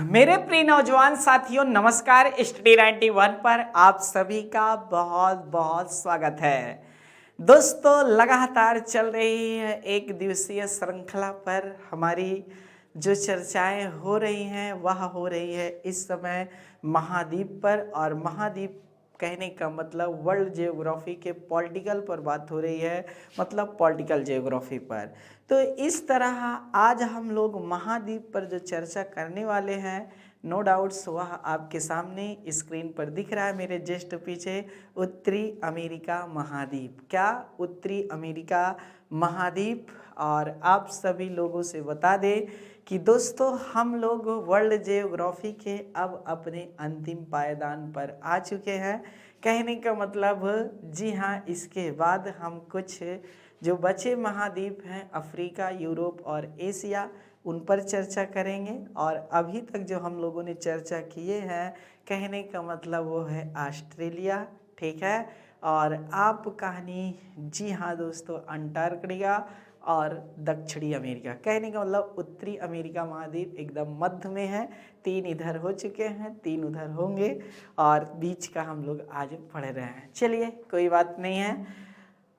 मेरे प्रिय नौजवान साथियों, नमस्कार। स्टडी 91 पर आप सभी का बहुत बहुत स्वागत है। दोस्तों, लगातार चल रही है एक दिवसीय श्रृंखला पर हमारी जो चर्चाएं हो रही हैं वह हो रही है इस समय महाद्वीप पर। और महाद्वीप कहने का मतलब वर्ल्ड जियोग्राफी के पॉलिटिकल पर बात हो रही है, मतलब पॉलिटिकल जियोग्राफी पर। तो इस तरह आज हम लोग महाद्वीप पर जो चर्चा करने वाले हैं, नो डाउट्स वह आपके सामने स्क्रीन पर दिख रहा है मेरे जस्ट पीछे, उत्तरी अमेरिका महाद्वीप। क्या उत्तरी अमेरिका महाद्वीप। और आप सभी लोगों से बता दें कि दोस्तों हम लोग वर्ल्ड जियोग्राफी के अब अपने अंतिम पायदान पर आ चुके हैं। कहने का मतलब जी हाँ, इसके बाद हम कुछ जो बचे महाद्वीप हैं अफ्रीका, यूरोप और एशिया, उन पर चर्चा करेंगे। और अभी तक जो हम लोगों ने चर्चा किए हैं, कहने का मतलब वो है ऑस्ट्रेलिया, ठीक है। और आप कहानी जी हाँ दोस्तों, अंटार्कटिका और दक्षिणी अमेरिका। कहने का मतलब उत्तरी अमेरिका महाद्वीप एकदम मध्य में है। 3 इधर हो चुके हैं, 3 उधर होंगे और बीच का हम लोग आज पढ़ रहे हैं। चलिए, कोई बात नहीं है।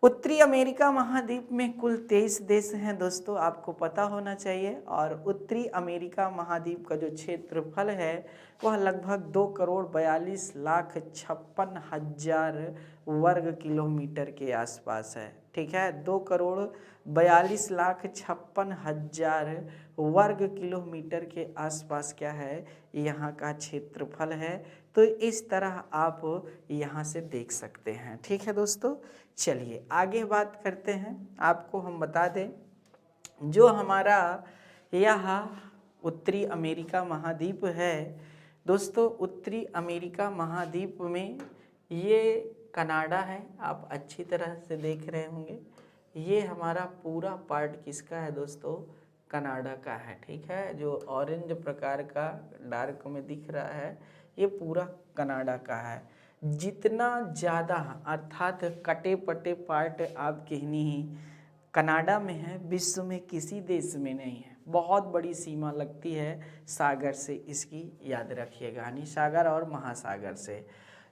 उत्तरी अमेरिका महाद्वीप में कुल 23 देश हैं दोस्तों, आपको पता होना चाहिए। और उत्तरी अमेरिका महाद्वीप का जो क्षेत्रफल है वह लगभग 2,42,56,000 वर्ग किलोमीटर के आसपास है, ठीक है। 2,42,56,000 वर्ग किलोमीटर के आसपास क्या है, यहाँ का क्षेत्रफल है। तो इस तरह आप यहाँ से देख सकते हैं, ठीक है दोस्तों। चलिए आगे बात करते हैं। आपको हम बता दें, जो हमारा यह उत्तरी अमेरिका महाद्वीप है दोस्तों, उत्तरी अमेरिका महाद्वीप में ये कनाडा है, आप अच्छी तरह से देख रहे होंगे। ये हमारा पूरा पार्ट किसका है दोस्तों, कनाडा का है, ठीक है। जो ऑरेंज प्रकार का डार्क में दिख रहा है ये पूरा कनाडा का है। जितना ज़्यादा अर्थात कटे पटे पार्ट आपके नहीं कनाडा में है, विश्व में किसी देश में नहीं है। बहुत बड़ी सीमा लगती है सागर से, इसकी याद रखिएगा, यानी सागर और महासागर से।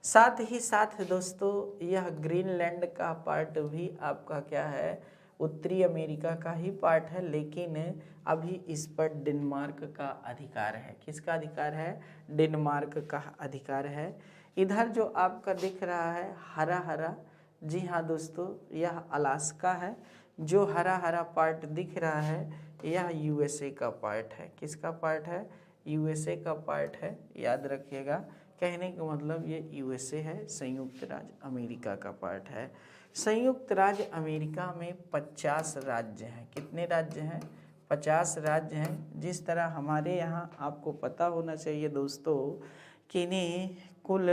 साथ ही साथ दोस्तों यह ग्रीनलैंड का पार्ट भी आपका क्या है, उत्तरी अमेरिका का ही पार्ट है। लेकिन अभी इस पर डेनमार्क का अधिकार है। किसका अधिकार है, डेनमार्क का अधिकार है। इधर जो आपका दिख रहा है हरा हरा, जी हाँ दोस्तों, यह अलास्का है। जो हरा हरा पार्ट दिख रहा है यह यूएसए का पार्ट है। किसका पार्ट है, यूएसए का पार्ट है, याद रखिएगा। कहने का मतलब ये यूएसए है, संयुक्त राज्य अमेरिका का पार्ट है। संयुक्त राज्य अमेरिका में 50 राज्य हैं। कितने राज्य हैं, 50 राज्य हैं। जिस तरह हमारे यहाँ आपको पता होना चाहिए दोस्तों कि नहीं कुल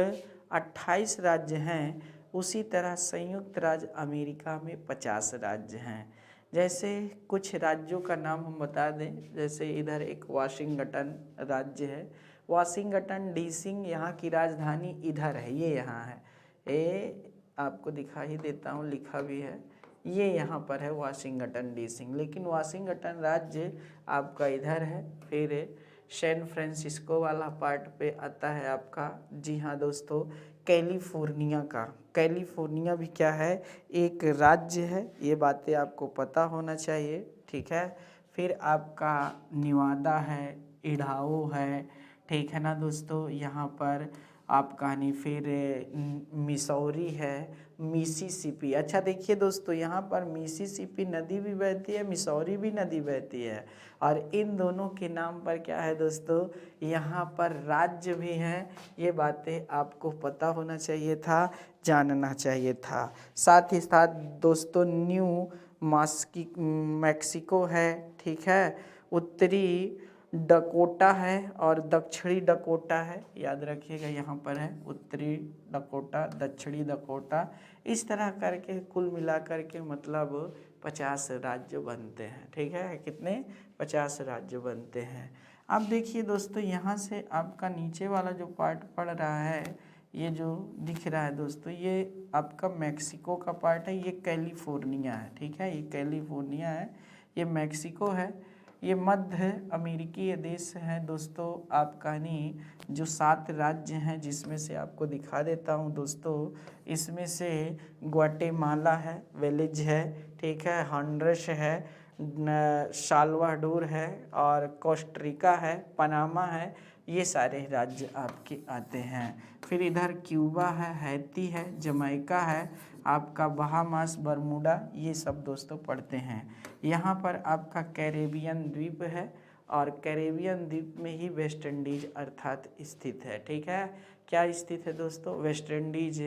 28 राज्य हैं, उसी तरह संयुक्त राज्य अमेरिका में 50 राज्य हैं। जैसे कुछ राज्यों का नाम हम बता दें, जैसे इधर एक वाशिंगटन राज्य है, वाशिंगटन डीसी यहाँ की राजधानी इधर है, ये यहाँ है, ये आपको दिखा ही देता हूँ, लिखा भी है, ये यहाँ पर है वाशिंगटन डीसी। लेकिन वाशिंगटन राज्य आपका इधर है। फिर सैन फ्रांसिस्को वाला पार्ट पे आता है आपका, जी हाँ दोस्तों, कैलिफोर्निया का। कैलिफोर्निया भी क्या है, एक राज्य है, ये बातें आपको पता होना चाहिए, ठीक है। फिर आपका निवादा है, इडाहो है, ठीक है ना दोस्तों। यहाँ पर आपका नहीं, फिर मिसौरी है, मिसिसिपी। अच्छा देखिए दोस्तों, यहाँ पर मिसिसिपी नदी भी बहती है, मिसौरी भी नदी बहती है। और इन दोनों के नाम पर क्या है दोस्तों, यहाँ पर राज्य भी हैं। ये बातें आपको पता होना चाहिए था, जानना चाहिए था। साथ ही साथ दोस्तों न्यू मैक्सिको है, ठीक है। उत्तरी डकोटा है और दक्षिणी डकोटा है, याद रखिएगा, यहाँ पर है उत्तरी डकोटा, दक्षिणी डकोटा। इस तरह करके कुल मिलाकर के मतलब 50 राज्य बनते हैं, ठीक है। कितने, 50 राज्य बनते हैं। अब देखिए दोस्तों, यहाँ से आपका नीचे वाला जो पार्ट पड़ रहा है, ये जो दिख रहा है दोस्तों, ये आपका मैक्सिको का पार्ट है, ये कैलिफोर्निया है, ठीक है। ये कैलिफोर्निया है, ये मैक्सिको है। ये मध्य अमेरिकी देश है दोस्तों। आपका नहीं जो 7 राज्य हैं जिसमें से आपको दिखा देता हूँ दोस्तों, इसमें से ग्वाटेमाला है, वेलिज है, ठीक है, हॉन्डुरस है, साल्वाडोर है और कोस्टारिका है, पनामा है, ये सारे राज्य आपके आते हैं। फिर इधर क्यूबा है, हैती है, जमैका है, आपका बहामास, बरमूडा, ये सब दोस्तों पढ़ते हैं। यहाँ पर आपका कैरेबियन द्वीप है और कैरेबियन द्वीप में ही वेस्ट इंडीज अर्थात स्थित है, ठीक है। क्या स्थित है दोस्तों? वेस्ट इंडीज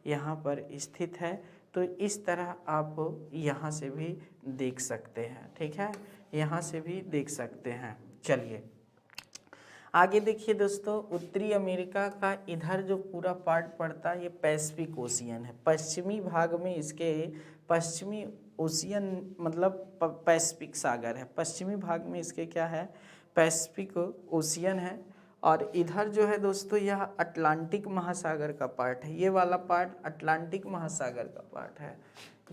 यहाँ पर स्थित है। तो इस तरह आप यहाँ से भी देख सकते हैं, ठीक है, यहाँ से भी देख सकते हैं। चलिए आगे देखिए दोस्तों, उत्तरी अमेरिका का इधर जो पूरा पार्ट पड़ता है ये पैसिफिक ओशियन है। पश्चिमी भाग में इसके पश्चिमी ओशियन मतलब पैसिफिक सागर है। पश्चिमी भाग में इसके क्या है? पैसिफिक ओशियन है। और इधर जो है दोस्तों यह अटलांटिक महासागर का पार्ट है। ये वाला पार्ट अटलांटिक महासागर का पार्ट है।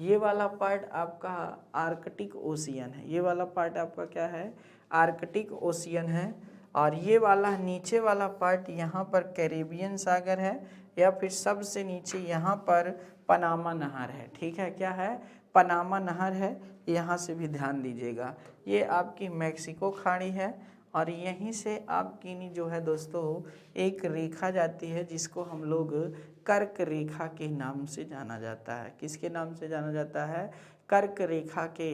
ये वाला पार्ट आपका आर्कटिक ओशियन है। ये वाला पार्ट आपका क्या है? आर्कटिक ओशियन है। और ये वाला नीचे वाला पार्ट यहाँ पर कैरेबियन सागर है, या फिर सबसे नीचे यहाँ पर पनामा नहर है, ठीक है। क्या है? पनामा नहर है। यहाँ से भी ध्यान दीजिएगा, ये आपकी मैक्सिको खाड़ी है और यहीं से आपकी जो है दोस्तों एक रेखा जाती है जिसको हम लोग कर्क रेखा के नाम से जाना जाता है। किसके नाम से जाना जाता है? कर्क रेखा के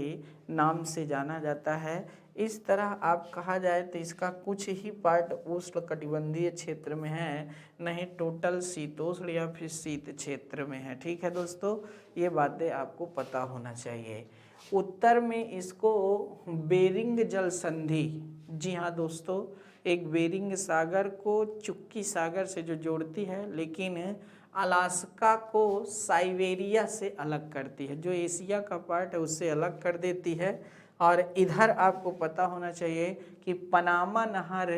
नाम से जाना जाता है। इस तरह आप कहा जाए तो इसका कुछ ही पार्ट उष्णकटिबंधीय क्षेत्र में है, नहीं टोटल शीतोष्ण या फिर शीत क्षेत्र में है, ठीक है दोस्तों। ये बातें आपको पता होना चाहिए। उत्तर में इसको बेरिंग जल संधि, जी हाँ दोस्तों, एक बेरिंग सागर को चुक्की सागर से जो जोड़ती है, लेकिन अलास्का को साइबेरिया से अलग करती है, जो एशिया का पार्ट है उससे अलग कर देती है। और इधर आपको पता होना चाहिए कि पनामा नहर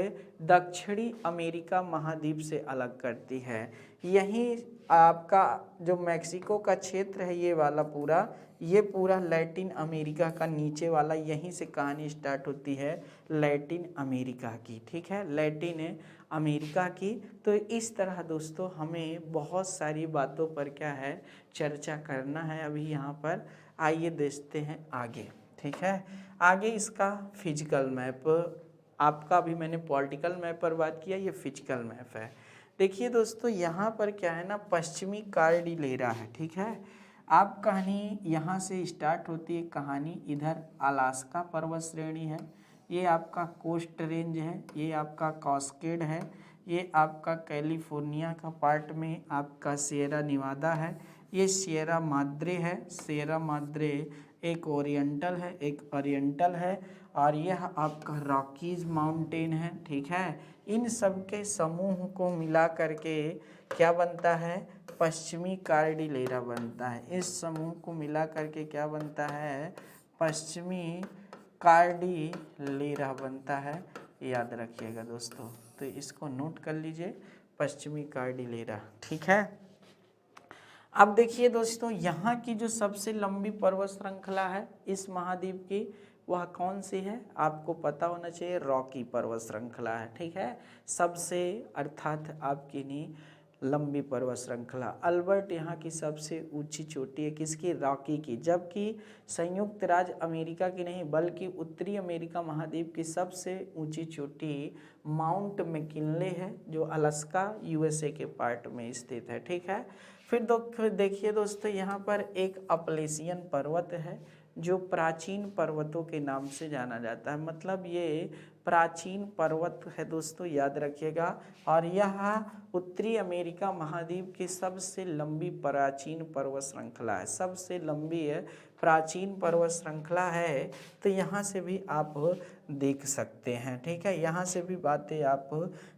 दक्षिणी अमेरिका महाद्वीप से अलग करती है। यहीं आपका जो मैक्सिको का क्षेत्र है ये पूरा लैटिन अमेरिका का नीचे वाला, यहीं से कहानी स्टार्ट होती है लैटिन अमेरिका की, ठीक है, लैटिन अमेरिका की। तो इस तरह दोस्तों हमें बहुत सारी बातों पर क्या है चर्चा करना है अभी यहाँ पर। आइए देखते हैं आगे, ठीक है। आगे इसका फिजिकल मैप, आपका अभी मैंने पॉलिटिकल मैप पर बात किया, ये फिजिकल मैप है। देखिए दोस्तों यहाँ पर क्या है ना, पश्चिमी कार्डिलेरा है, ठीक है। आप कहानी यहाँ से स्टार्ट होती है कहानी, इधर अलास्का पर्वत श्रेणी है, ये आपका कोस्ट रेंज है, ये आपका कास्केड है, ये आपका कैलिफोर्निया का पार्ट में आपका सिएरा निवादा है, ये सिएरा माद्रे है, सिएरा माद्रे एक ओरिएंटल है, और यह आपका रॉकीज माउंटेन है, ठीक है। इन सब के समूह को मिला करके क्या बनता है? पश्चिमी कार्डिलेरा बनता है। इस समूह को मिला करके क्या बनता है? पश्चिमी कार्डिलेरा बनता है, याद रखिएगा दोस्तों। तो इसको नोट कर लीजिए, पश्चिमी कार्डिलेरा, ठीक है। अब देखिए दोस्तों यहाँ की जो सबसे लंबी पर्वत श्रृंखला है इस महाद्वीप की, वह कौन सी है? आपको पता होना चाहिए, रॉकी पर्वत श्रृंखला है, ठीक है। सबसे अर्थात आपकी नहीं लंबी पर्वत श्रृंखला। अल्बर्ट यहाँ की सबसे ऊंची चोटी है, किसकी? रॉकी की। जबकि संयुक्त राज्य अमेरिका की नहीं बल्कि उत्तरी अमेरिका महाद्वीप की सबसे ऊंची चोटी माउंट मैकिनले है, जो अलास्का यूएसए के पार्ट में स्थित है, ठीक है। फिर देखिए दोस्तों यहाँ पर एक अपलेशियन पर्वत है जो प्राचीन पर्वतों के नाम से जाना जाता है, मतलब ये प्राचीन पर्वत है दोस्तों, याद रखिएगा। और यह उत्तरी अमेरिका महाद्वीप की सबसे लंबी प्राचीन पर्वत श्रृंखला है, सबसे लंबी है प्राचीन पर्वत श्रृंखला है। तो यहाँ से भी आप देख सकते हैं, ठीक है, यहाँ से भी बातें आप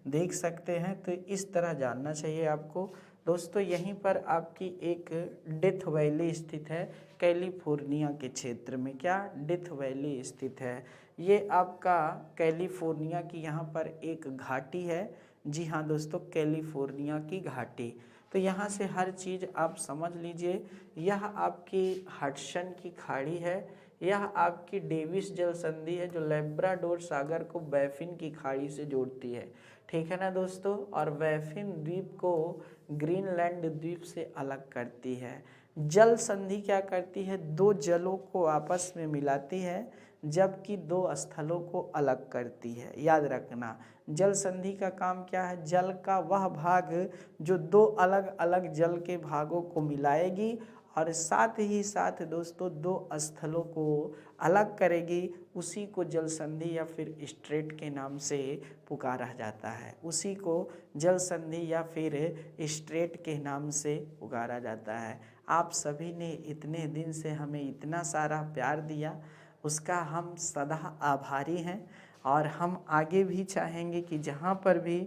देख सकते हैं। तो इस तरह जानना चाहिए आपको दोस्तों। यहीं पर आपकी एक डेथ वैली स्थित है, कैलिफोर्निया के क्षेत्र में। क्या? डेथ वैली स्थित है। ये आपका कैलिफोर्निया की यहाँ पर एक घाटी है, जी हाँ दोस्तों, कैलिफोर्निया की घाटी। तो यहाँ से हर चीज़ आप समझ लीजिए। यह आपकी हडसन की खाड़ी है, यह आपकी डेविस जल संधि है जो लेब्राडोर सागर को बैफिन की खाड़ी से जोड़ती है। ठीक है ना दोस्तों, और बैफिन द्वीप को ग्रीनलैंड द्वीप से अलग करती है। जल संधि क्या करती है, दो जलों को आपस में मिलाती है जबकि दो स्थलों को अलग करती है। याद रखना, जल संधि का काम क्या है, जल का वह भाग जो दो अलग अलग जल के भागों को मिलाएगी और साथ ही साथ दोस्तों दो स्थलों को अलग करेगी, उसी को जल संधि या फिर स्ट्रेट के नाम से पुकारा जाता है। उसी को जल संधि या फिर स्ट्रेट के नाम से पुकारा जाता है। आप सभी ने इतने दिन से हमें इतना सारा प्यार दिया, उसका हम सदा आभारी हैं और हम आगे भी चाहेंगे कि जहाँ पर भी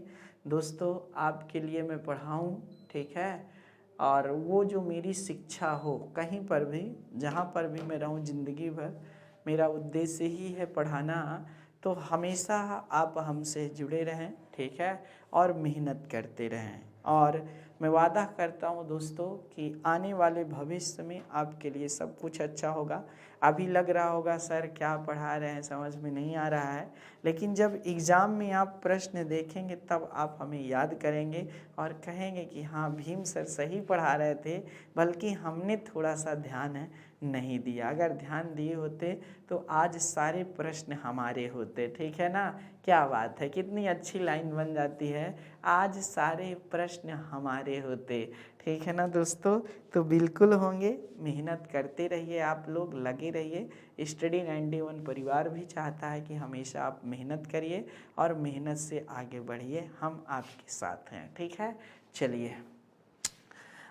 दोस्तों आपके लिए मैं पढ़ाऊँ, ठीक है, और वो जो मेरी शिक्षा हो कहीं पर भी जहाँ पर भी मैं रहूँ ज़िंदगी भर, मेरा उद्देश्य ही है पढ़ाना। तो हमेशा आप हमसे जुड़े रहें, ठीक है, और मेहनत करते रहें। और मैं वादा करता हूँ दोस्तों कि आने वाले भविष्य में आपके लिए सब कुछ अच्छा होगा। अभी लग रहा होगा सर क्या पढ़ा रहे हैं, समझ में नहीं आ रहा है, लेकिन जब एग्ज़ाम में आप प्रश्न देखेंगे तब आप हमें याद करेंगे और कहेंगे कि हाँ भीम सर सही पढ़ा रहे थे, बल्कि हमने थोड़ा सा ध्यान नहीं दिया। अगर ध्यान दिए होते तो आज सारे प्रश्न हमारे होते। ठीक है ना, क्या बात है, कितनी अच्छी लाइन बन जाती है, आज सारे प्रश्न हमारे होते। ठीक है ना दोस्तों, तो बिल्कुल होंगे, मेहनत करते रहिए, आप लोग लगे रहिए। स्टडी 91 परिवार भी चाहता है कि हमेशा आप मेहनत करिए और मेहनत से आगे बढ़िए, हम आपके साथ हैं। ठीक है, चलिए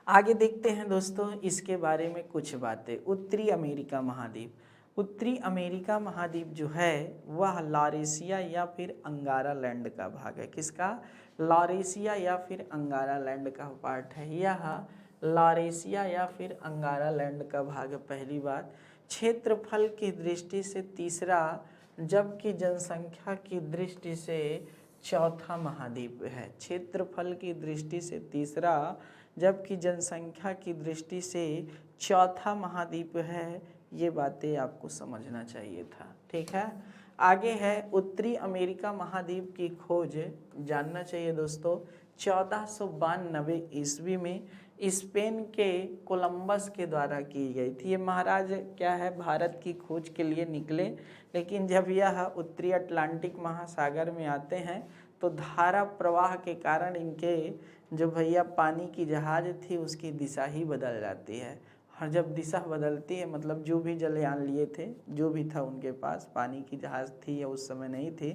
आगे देखते हैं दोस्तों इसके बारे में कुछ बातें। उत्तरी अमेरिका महाद्वीप। उत्तरी अमेरिका महाद्वीप जो है वह लॉरेशिया या फिर अंगारा लैंड का भाग है। किसका, लॉरेशिया या फिर अंगारा लैंड का पार्ट है। यह लॉरेशिया या फिर अंगारा लैंड का भाग है। पहली बात, क्षेत्रफल की दृष्टि से तीसरा जबकि जनसंख्या की दृष्टि से चौथा महाद्वीप है। क्षेत्रफल की दृष्टि से तीसरा जबकि जनसंख्या की दृष्टि से चौथा महाद्वीप है। ये बातें आपको समझना चाहिए था। ठीक है, आगे है उत्तरी अमेरिका महाद्वीप की खोज जानना चाहिए दोस्तों 1492 ईस्वी में स्पेन के कोलंबस के द्वारा की गई थी। ये महाराज क्या है, भारत की खोज के लिए निकले, लेकिन जब यह उत्तरी अटलांटिक महासागर में आते हैं तो धारा प्रवाह के कारण इनके जो भैया पानी की जहाज थी उसकी दिशा ही बदल जाती है। और जब दिशा बदलती है मतलब जो भी जलयान लिए थे, जो भी था उनके पास, पानी की जहाज थी या उस समय नहीं थी,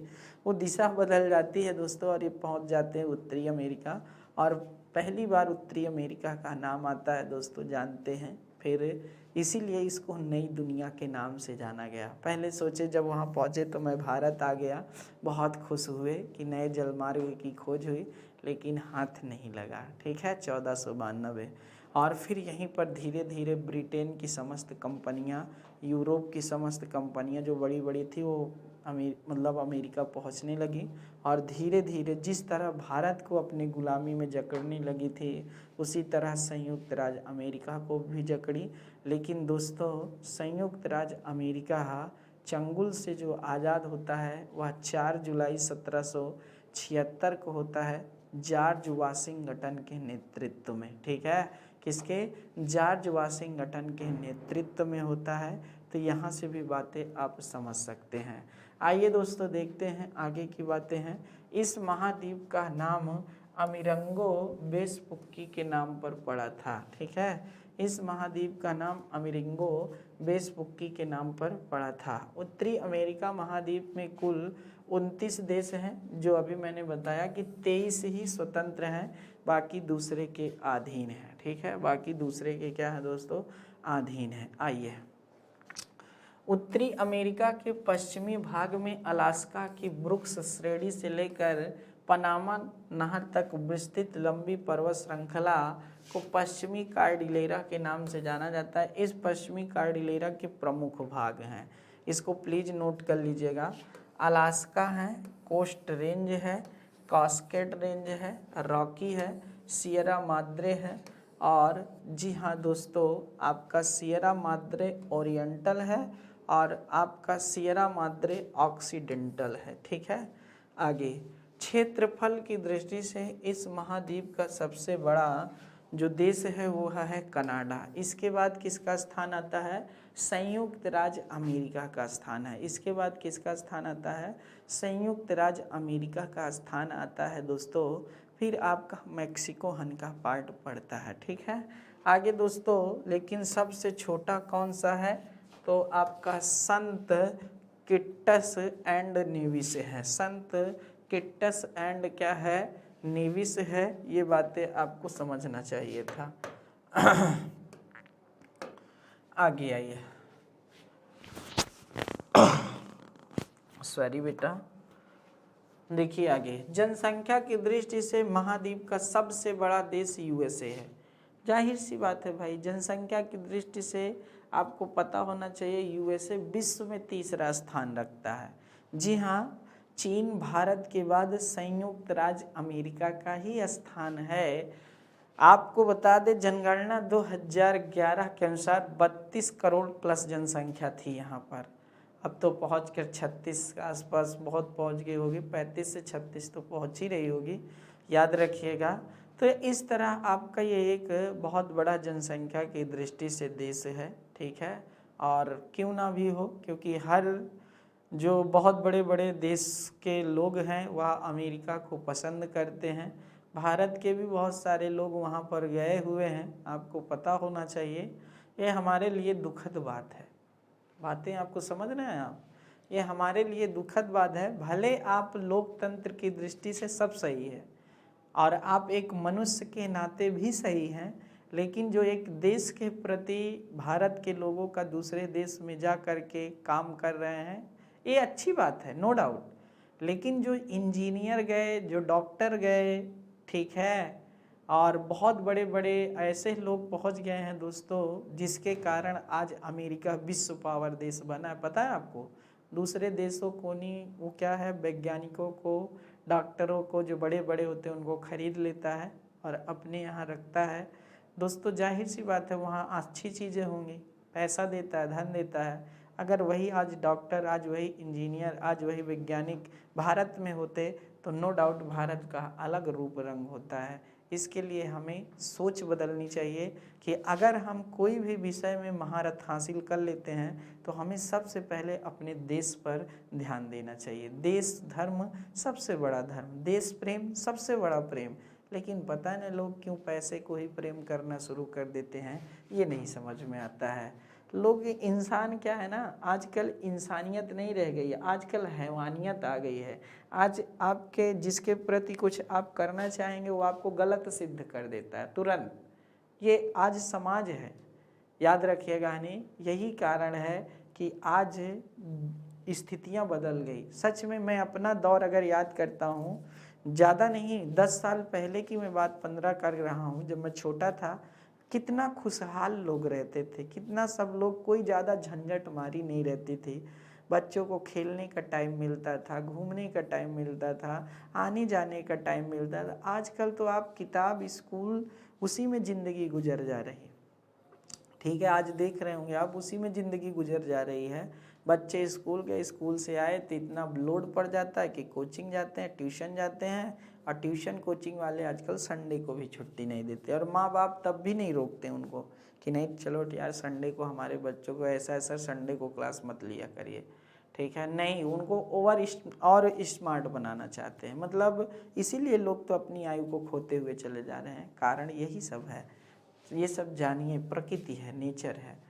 वो दिशा बदल जाती है दोस्तों और ये पहुंच जाते हैं उत्तरी अमेरिका। और पहली बार उत्तरी अमेरिका का नाम आता है दोस्तों, जानते हैं, फिर इसीलिए इसको नई दुनिया के नाम से जाना गया। पहले सोचे जब वहाँ पहुँचे तो मैं भारत आ गया, बहुत खुश हुए कि नए जलमार्ग की खोज हुई, लेकिन हाथ नहीं लगा। ठीक है, 1492। और फिर यहीं पर धीरे धीरे ब्रिटेन की समस्त कंपनियां, यूरोप की समस्त कंपनियां जो बड़ी बड़ी थी वो अमेरिका पहुंचने लगी। और धीरे धीरे जिस तरह भारत को अपनी गुलामी में जकड़ने लगी थी उसी तरह संयुक्त राज्य अमेरिका को भी जकड़ी। लेकिन दोस्तों संयुक्त राज्य अमेरिका चंगुल से जो आज़ाद होता है वह 4 जुलाई 1776 को होता है, जॉर्ज वाशिंगटन के नेतृत्व में। ठीक है, किसके, जॉर्ज वाशिंगटन के नेतृत्व में होता है। तो यहाँ से भी बातें आप समझ सकते हैं। आइए दोस्तों देखते हैं आगे की बातें हैं। इस महाद्वीप का नाम अमीरंगो वेस्पुक्की के नाम पर पड़ा था। ठीक है, इस महाद्वीप का नाम अमीरिंगो वेस्पुक्की के नाम पर पड़ा था। उत्तरी अमेरिका महाद्वीप में कुल 29 देश हैं, जो अभी मैंने बताया कि 23 ही स्वतंत्र हैं, बाकी दूसरे के अधीन हैं। ठीक है, बाकी दूसरे के क्या है दोस्तों, अधीन है। आइए, उत्तरी अमेरिका के पश्चिमी भाग में अलास्का की वृक्ष श्रेणी से लेकर पनामा नहर तक विस्तृत लंबी पर्वत श्रृंखला को पश्चिमी कार्डिलेरा के नाम से जाना जाता है। इस पश्चिमी कार्डिलेरा के प्रमुख भाग हैं, इसको प्लीज नोट कर लीजिएगा। अलास्का है, कोस्ट रेंज है, कास्केड रेंज है, रॉकी है, सियरा माद्रे है, और जी हाँ दोस्तों आपका सियरा माद्रे ओरिएंटल है और आपका सियरा माद्रे ऑक्सीडेंटल है। ठीक है, आगे क्षेत्रफल की दृष्टि से इस महाद्वीप का सबसे बड़ा जो देश है वो है कनाडा। इसके बाद किसका स्थान आता है? संयुक्त राज्य अमेरिका का स्थान है। इसके बाद किसका स्थान आता है? संयुक्त राज्य अमेरिका का स्थान आता है दोस्तों। फिर आपका मैक्सिको हन का पार्ट पड़ता है। ठीक है, आगे दोस्तों लेकिन सबसे छोटा कौन सा है? तो आपका संत किट्टस एंड नेविस है। संत किट्टस एंड क्या है? नेविस है। ये बातें आपको समझना चाहिए था। आगे आइए, सॉरी बेटा, देखिए आगे, जनसंख्या की दृष्टि से महाद्वीप का सबसे बड़ा देश यूएसए है। जाहिर सी बात है भाई, जनसंख्या की दृष्टि से आपको पता होना चाहिए यूएसए विश्व में तीसरा स्थान रखता है। जी हाँ, चीन भारत के बाद संयुक्त राज्य अमेरिका का ही स्थान है। आपको बता दें जनगणना 2011 के अनुसार 32 करोड़ प्लस जनसंख्या थी यहाँ पर। अब तो पहुँच कर 36 के आसपास बहुत पहुँच गई होगी, 35 से 36 तो पहुँच ही रही होगी, याद रखिएगा। तो इस तरह आपका ये एक बहुत बड़ा जनसंख्या की दृष्टि से देश है। ठीक है, और क्यों ना भी हो, क्योंकि हर जो बहुत बड़े बड़े देश के लोग हैं वह अमेरिका को पसंद करते हैं। भारत के भी बहुत सारे लोग वहाँ पर गए हुए हैं, आपको पता होना चाहिए। ये हमारे लिए दुखद बात है। बातें आपको समझ रहे हैं आप? ये हमारे लिए दुखद बात है। भले आप लोकतंत्र की दृष्टि से सब सही है और आप एक मनुष्य के नाते भी सही हैं, लेकिन जो एक देश के प्रति भारत के लोगों का दूसरे देश में जा कर के काम कर रहे हैं, ये अच्छी बात है, नो डाउट। लेकिन जो इंजीनियर गए, जो डॉक्टर गए, ठीक है, और बहुत बड़े बड़े ऐसे लोग पहुंच गए हैं दोस्तों, जिसके कारण आज अमेरिका विश्व पावर देश बना है। पता है आपको? दूसरे देशों को नहीं, वो क्या है, वैज्ञानिकों को, डॉक्टरों को, जो बड़े बड़े होते हैं उनको खरीद लेता है और अपने यहाँ रखता है। दोस्तों जाहिर सी बात है वहाँ अच्छी चीज़ें होंगी, पैसा देता है, धन देता है। अगर वही आज डॉक्टर, आज वही इंजीनियर, आज वही वैज्ञानिक भारत में होते तो नो डाउट भारत का अलग रूप रंग होता है। इसके लिए हमें सोच बदलनी चाहिए कि अगर हम कोई भी विषय में महारत हासिल कर लेते हैं तो हमें सबसे पहले अपने देश पर ध्यान देना चाहिए। देश धर्म सबसे बड़ा धर्म, देश प्रेम सबसे बड़ा प्रेम। लेकिन पता नहीं लोग क्यों पैसे को ही प्रेम करना शुरू कर देते हैं, ये नहीं समझ में आता है। लोग, इंसान क्या है ना, आजकल इंसानियत नहीं रह गई है, आजकल हैवानियत आ गई है। आज आपके जिसके प्रति कुछ आप करना चाहेंगे वो आपको गलत सिद्ध कर देता है तुरंत। ये आज समाज है, याद रखिएगा। नहीं, यही कारण है कि आज स्थितियां बदल गई। सच में मैं अपना दौर अगर याद करता हूँ, ज़्यादा नहीं 10 साल पहले की मैं बात 15 कर रहा हूँ, जब मैं छोटा था, कितना खुशहाल लोग रहते थे, कितना सब लोग, कोई ज़्यादा झंझट मारी नहीं रहती थी। बच्चों को खेलने का टाइम मिलता था, घूमने का टाइम मिलता था, आने जाने का टाइम मिलता था। आजकल तो आप किताब, स्कूल, उसी में ज़िंदगी गुजर जा रही है। ठीक है, आज देख रहे होंगे आप, उसी में ज़िंदगी गुजर जा रही है। बच्चे स्कूल गए, स्कूल से आए तो इतना लोड पड़ जाता है कि कोचिंग जाते हैं, ट्यूशन जाते हैं, और ट्यूशन कोचिंग वाले आजकल संडे को भी छुट्टी नहीं देते, और माँ बाप तब भी नहीं रोकते उनको कि नहीं चलो यार संडे को हमारे बच्चों को ऐसा ऐसा संडे को क्लास मत लिया करिए। ठीक है, नहीं, उनको और स्मार्ट बनाना चाहते हैं। मतलब इसीलिए लोग तो अपनी आयु को खोते हुए चले जा रहे हैं, कारण यही सब है। ये सब जानिए, प्रकृति है, नेचर है।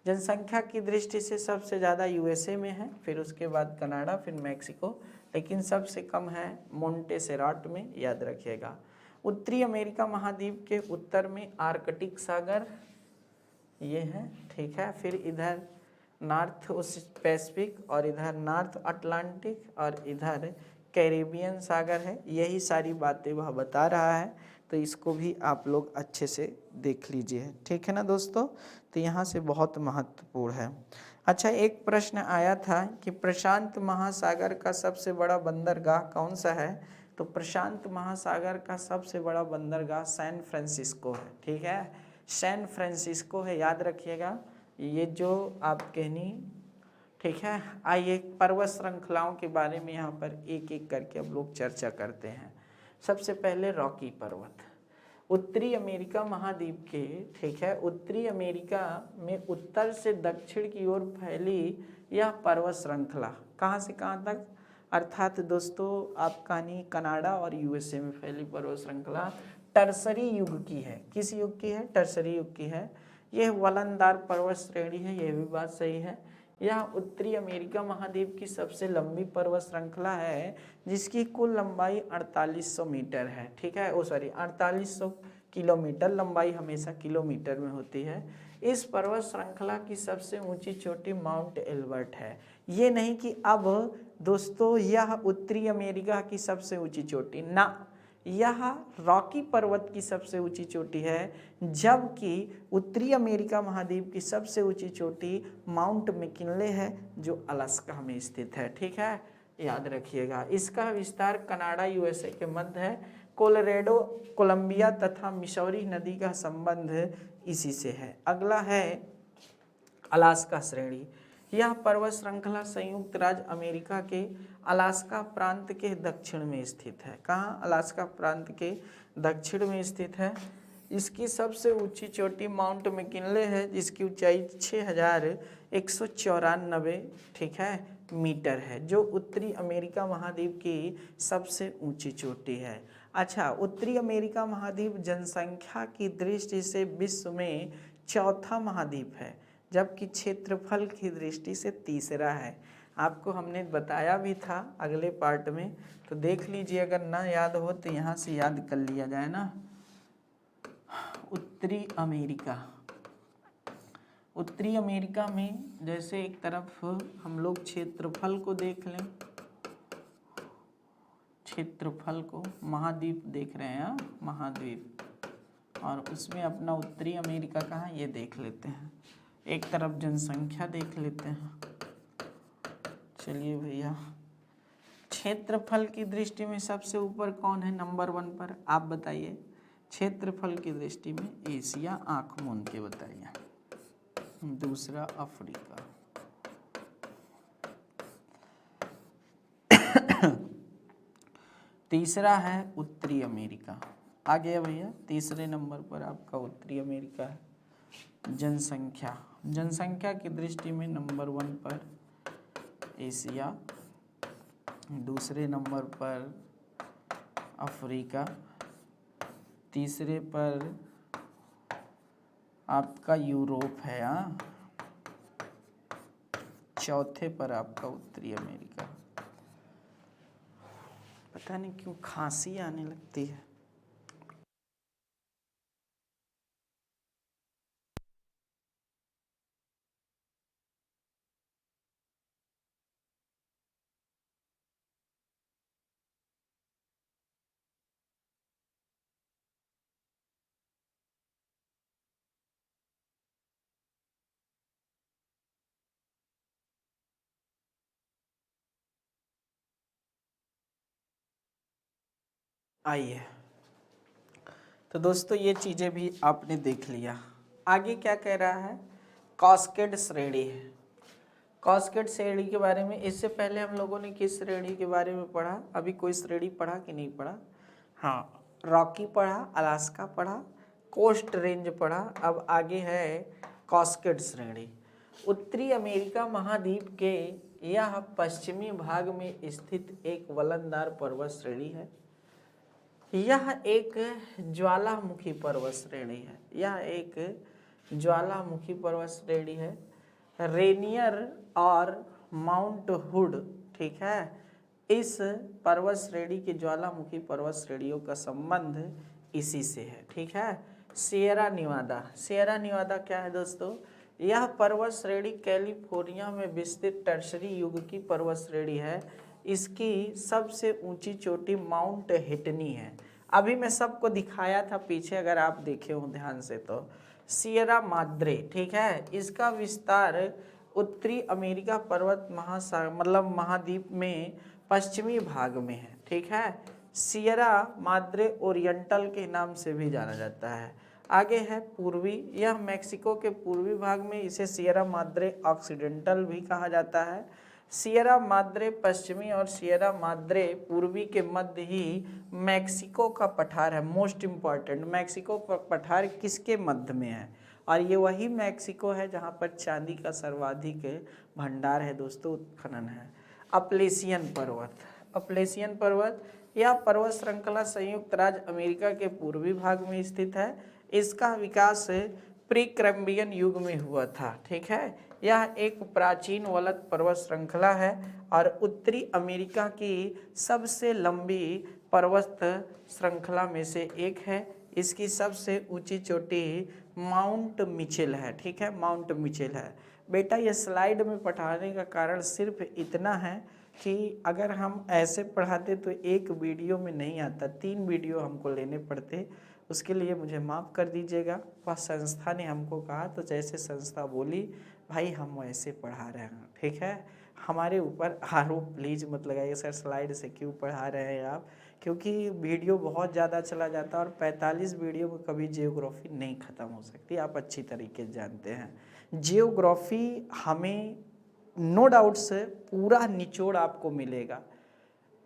जनसंख्या की दृष्टि से सबसे ज़्यादा यूएसए में है, फिर उसके बाद कनाडा, फिर मैक्सिको, लेकिन सबसे कम है मोंटेसेराट में, याद रखिएगा। उत्तरी अमेरिका महाद्वीप के उत्तर में आर्कटिक सागर ये है, ठीक है। फिर इधर नॉर्थ पैसिफिक, और इधर नॉर्थ अटलांटिक, और इधर कैरेबियन सागर है। यही सारी बातें वह बता रहा है, तो इसको भी आप लोग अच्छे से देख लीजिए, ठीक है ना दोस्तों। तो यहाँ से बहुत महत्वपूर्ण है। अच्छा, एक प्रश्न आया था कि प्रशांत महासागर का सबसे बड़ा बंदरगाह कौन सा है? तो प्रशांत महासागर का सबसे बड़ा बंदरगाह सैन फ्रांसिस्को है। ठीक है, सैन फ्रांसिस्को है, याद रखिएगा। ये जो आप कहनी ठीक है। आइए पर्वत श्रृंखलाओं के बारे में यहाँ पर एक एक करके हम लोग चर्चा करते हैं। सबसे पहले रॉकी पर्वत, उत्तरी अमेरिका महाद्वीप के, ठीक है, उत्तरी अमेरिका में उत्तर से दक्षिण की ओर फैली यह पर्वत श्रृंखला कहाँ से कहाँ तक, अर्थात दोस्तों आपका नहीं कनाडा और यूएसए में फैली पर्वत श्रृंखला टर्सरी युग की है। किस युग की है? टर्सरी युग की है। यह वलनदार पर्वत श्रेणी है, यह भी बात सही है। यह उत्तरी अमेरिका महाद्वीप की सबसे लंबी पर्वत श्रृंखला है जिसकी कुल लंबाई 4800 मीटर है। ठीक है, 4800 किलोमीटर, लंबाई हमेशा किलोमीटर में होती है। इस पर्वत श्रृंखला की सबसे ऊंची चोटी माउंट एल्बर्ट है। ये नहीं कि अब दोस्तों यह उत्तरी अमेरिका की सबसे ऊंची चोटी ना, यह रॉकी पर्वत की सबसे ऊंची चोटी है, जबकि उत्तरी अमेरिका महाद्वीप की सबसे ऊंची चोटी माउंट मैकिनले है जो अलास्का में स्थित है। ठीक है, याद रखिएगा। इसका विस्तार कनाडा यूएसए के मध्य है। कोलोराडो, कोलंबिया तथा मिसौरी नदी का संबंध इसी से है। अगला है अलास्का श्रेणी। यह पर्वत श्रृंखला संयुक्त राज्य अमेरिका के अलास्का प्रांत के दक्षिण में स्थित है। कहाँ? अलास्का प्रांत के दक्षिण में स्थित है। इसकी सबसे ऊंची चोटी माउंट मैकिनले है जिसकी ऊंचाई 6194, ठीक है, मीटर है, जो उत्तरी अमेरिका महाद्वीप की सबसे ऊंची चोटी है। अच्छा, उत्तरी अमेरिका महाद्वीप जनसंख्या की दृष्टि से विश्व में चौथा महाद्वीप है, जबकि क्षेत्रफल की दृष्टि से तीसरा है। आपको हमने बताया भी था अगले पार्ट में, तो देख लीजिए, अगर ना याद हो तो यहाँ से याद कर लिया जाए ना। उत्तरी अमेरिका में जैसे एक तरफ हम लोग क्षेत्रफल को देख लें, क्षेत्रफल को, महाद्वीप देख रहे हैं, महाद्वीप, और उसमें अपना उत्तरी अमेरिका कहाँ ये देख लेते हैं। एक तरफ जनसंख्या देख लेते हैं। चलिए भैया, क्षेत्रफल की दृष्टि में सबसे ऊपर कौन है नंबर 1 पर, आप बताइए। क्षेत्रफल की दृष्टि में एशिया, आंख मूंद के बताइए। दूसरा अफ्रीका। तीसरा है उत्तरी अमेरिका। आ गया भैया, तीसरे नंबर पर आपका उत्तरी अमेरिका है। जनसंख्या की दृष्टि में नंबर 1 पर एशिया, दूसरे नंबर पर अफ्रीका, तीसरे पर आपका यूरोप है, चौथे पर आपका उत्तरी अमेरिका। पता नहीं क्यों खांसी आने लगती है। आइए, तो दोस्तों ये चीज़ें भी आपने देख लिया। आगे क्या कह रहा है? कास्केड श्रेणी है। कास्केड श्रेणी के बारे में इससे पहले हम लोगों ने किस श्रेणी के बारे में पढ़ा? अभी कोई श्रेणी पढ़ा कि नहीं पढ़ा? हाँ, रॉकी पढ़ा, अलास्का पढ़ा, कोस्ट रेंज पढ़ा। अब आगे है कास्केड श्रेणी। उत्तरी अमेरिका महाद्वीप के यह पश्चिमी भाग में स्थित एक वलनदार पर्वत श्रेणी है। यह एक ज्वालामुखी पर्वत श्रेणी है। यह एक ज्वालामुखी पर्वत श्रेणी है। रेनियर और माउंट हुड, ठीक है, इस पर्वत श्रेणी के ज्वालामुखी पर्वत श्रेणियों का संबंध इसी से है। ठीक है। सिएरा निवादा क्या है दोस्तों? यह पर्वत श्रेणी कैलिफोर्निया में विस्तृत टर्शरी युग की पर्वत श्रेणी है। इसकी सबसे ऊंची चोटी माउंट हिटनी है। अभी मैं सबको दिखाया था पीछे, अगर आप देखे हो ध्यान से तो। सिएरा माद्रे, ठीक है, इसका विस्तार उत्तरी अमेरिका पर्वत महाद्वीप में पश्चिमी भाग में है। ठीक है। सिएरा माद्रे ओरिएंटल के नाम से भी जाना जाता है। आगे है पूर्वी, यह मैक्सिको के पूर्वी भाग में, इसे सियरा माद्रे ऑक्सीडेंटल भी कहा जाता है। सियरा माद्रे पश्चिमी और सियरा माद्रे पूर्वी के मध्य ही मैक्सिको का पठार है। मोस्ट इम्पॉर्टेंट, मैक्सिको का पठार किसके मध्य में है? और ये वही मैक्सिको है जहाँ पर चांदी का सर्वाधिक भंडार है दोस्तों, उत्खनन है। अपलेशियन पर्वत, अपलेशियन पर्वत यह पर्वत श्रृंखला संयुक्त राज्य अमेरिका के पूर्वी भाग में स्थित है। इसका विकास प्री कैम्ब्रियन युग में हुआ था। ठीक है, यह एक प्राचीन वलत पर्वत श्रृंखला है और उत्तरी अमेरिका की सबसे लंबी पर्वत श्रृंखला में से एक है। इसकी सबसे ऊंची चोटी माउंट मिचेल है। ठीक है, माउंट मिचेल है। बेटा ये स्लाइड में पढ़ाने का कारण सिर्फ इतना है कि अगर हम ऐसे पढ़ाते तो एक वीडियो में नहीं आता, 3 वीडियो हमको लेने पड़ते। उसके लिए मुझे माफ़ कर दीजिएगा। वह संस्था ने हमको कहा तो जैसे संस्था बोली भाई हम वैसे पढ़ा रहे हैं। ठीक है, हमारे ऊपर आरोप प्लीज़ मत लगाइए सर स्लाइड से क्यों पढ़ा रहे हैं आप, क्योंकि वीडियो बहुत ज़्यादा चला जाता है और 45 वीडियो में कभी जियोग्राफी नहीं ख़त्म हो सकती, आप अच्छी तरीके से जानते हैं। जियोग्राफी हमें नो डाउट से पूरा निचोड़ आपको मिलेगा,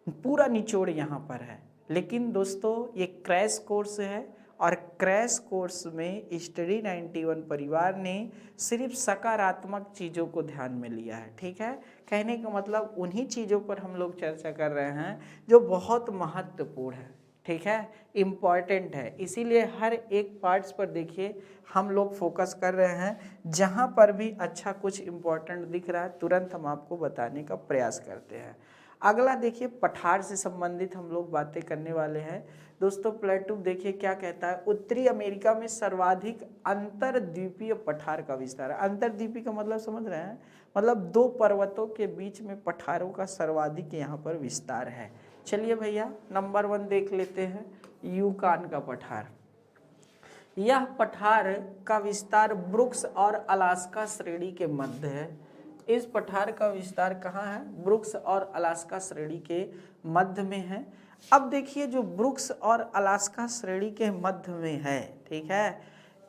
पूरा निचोड़ यहाँ पर है। लेकिन दोस्तों ये क्रैश कोर्स है और क्रैश कोर्स में स्टडी 91 परिवार ने सिर्फ सकारात्मक चीज़ों को ध्यान में लिया है। ठीक है, कहने का मतलब उन्हीं चीज़ों पर हम लोग चर्चा कर रहे हैं जो बहुत महत्वपूर्ण है। ठीक है, इम्पॉर्टेंट है, इसीलिए हर एक पार्ट्स पर देखिए हम लोग फोकस कर रहे हैं। जहाँ पर भी अच्छा कुछ इम्पॉर्टेंट दिख रहा है तुरंत हम आपको बताने का प्रयास करते हैं। अगला देखिए पठार से संबंधित हम लोग बातें करने वाले हैं दोस्तों। प्लेटो देखिए क्या कहता है, उत्तरी अमेरिका में सर्वाधिक अंतरद्वीपीय पठार का विस्तार है। अंतरद्वीपी का मतलब समझ रहे हैं, मतलब 2 पर्वतों के बीच में पठारों का सर्वाधिक यहाँ पर विस्तार है। चलिए भैया नंबर 1 देख लेते हैं, यूकान का पठार। यह पठार का विस्तार ब्रुक्स और अलास्का श्रेणी के मध्य है। इस पठार का विस्तार कहाँ है? ब्रुक्स और अलास्का श्रेणी के मध्य में है। अब देखिए जो ब्रुक्स और अलास्का श्रेणी के मध्य में है, ठीक है,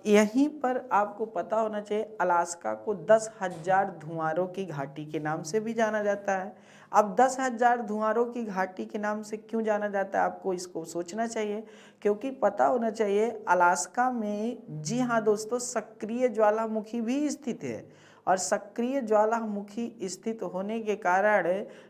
यहीं पर आपको पता होना चाहिए अलास्का को 10,000 धुआंरों की घाटी के नाम से भी जाना जाता है। अब 10,000 धुआंरों की घाटी के नाम से क्यों जाना जाता है आपको इसको सोचना चाहिए, क्योंकि पता होना चाहिए अलास्का में, जी हाँ दोस्तों, सक्रिय ज्वालामुखी भी स्थित है और सक्रिय ज्वालामुखी स्थित होने के कारण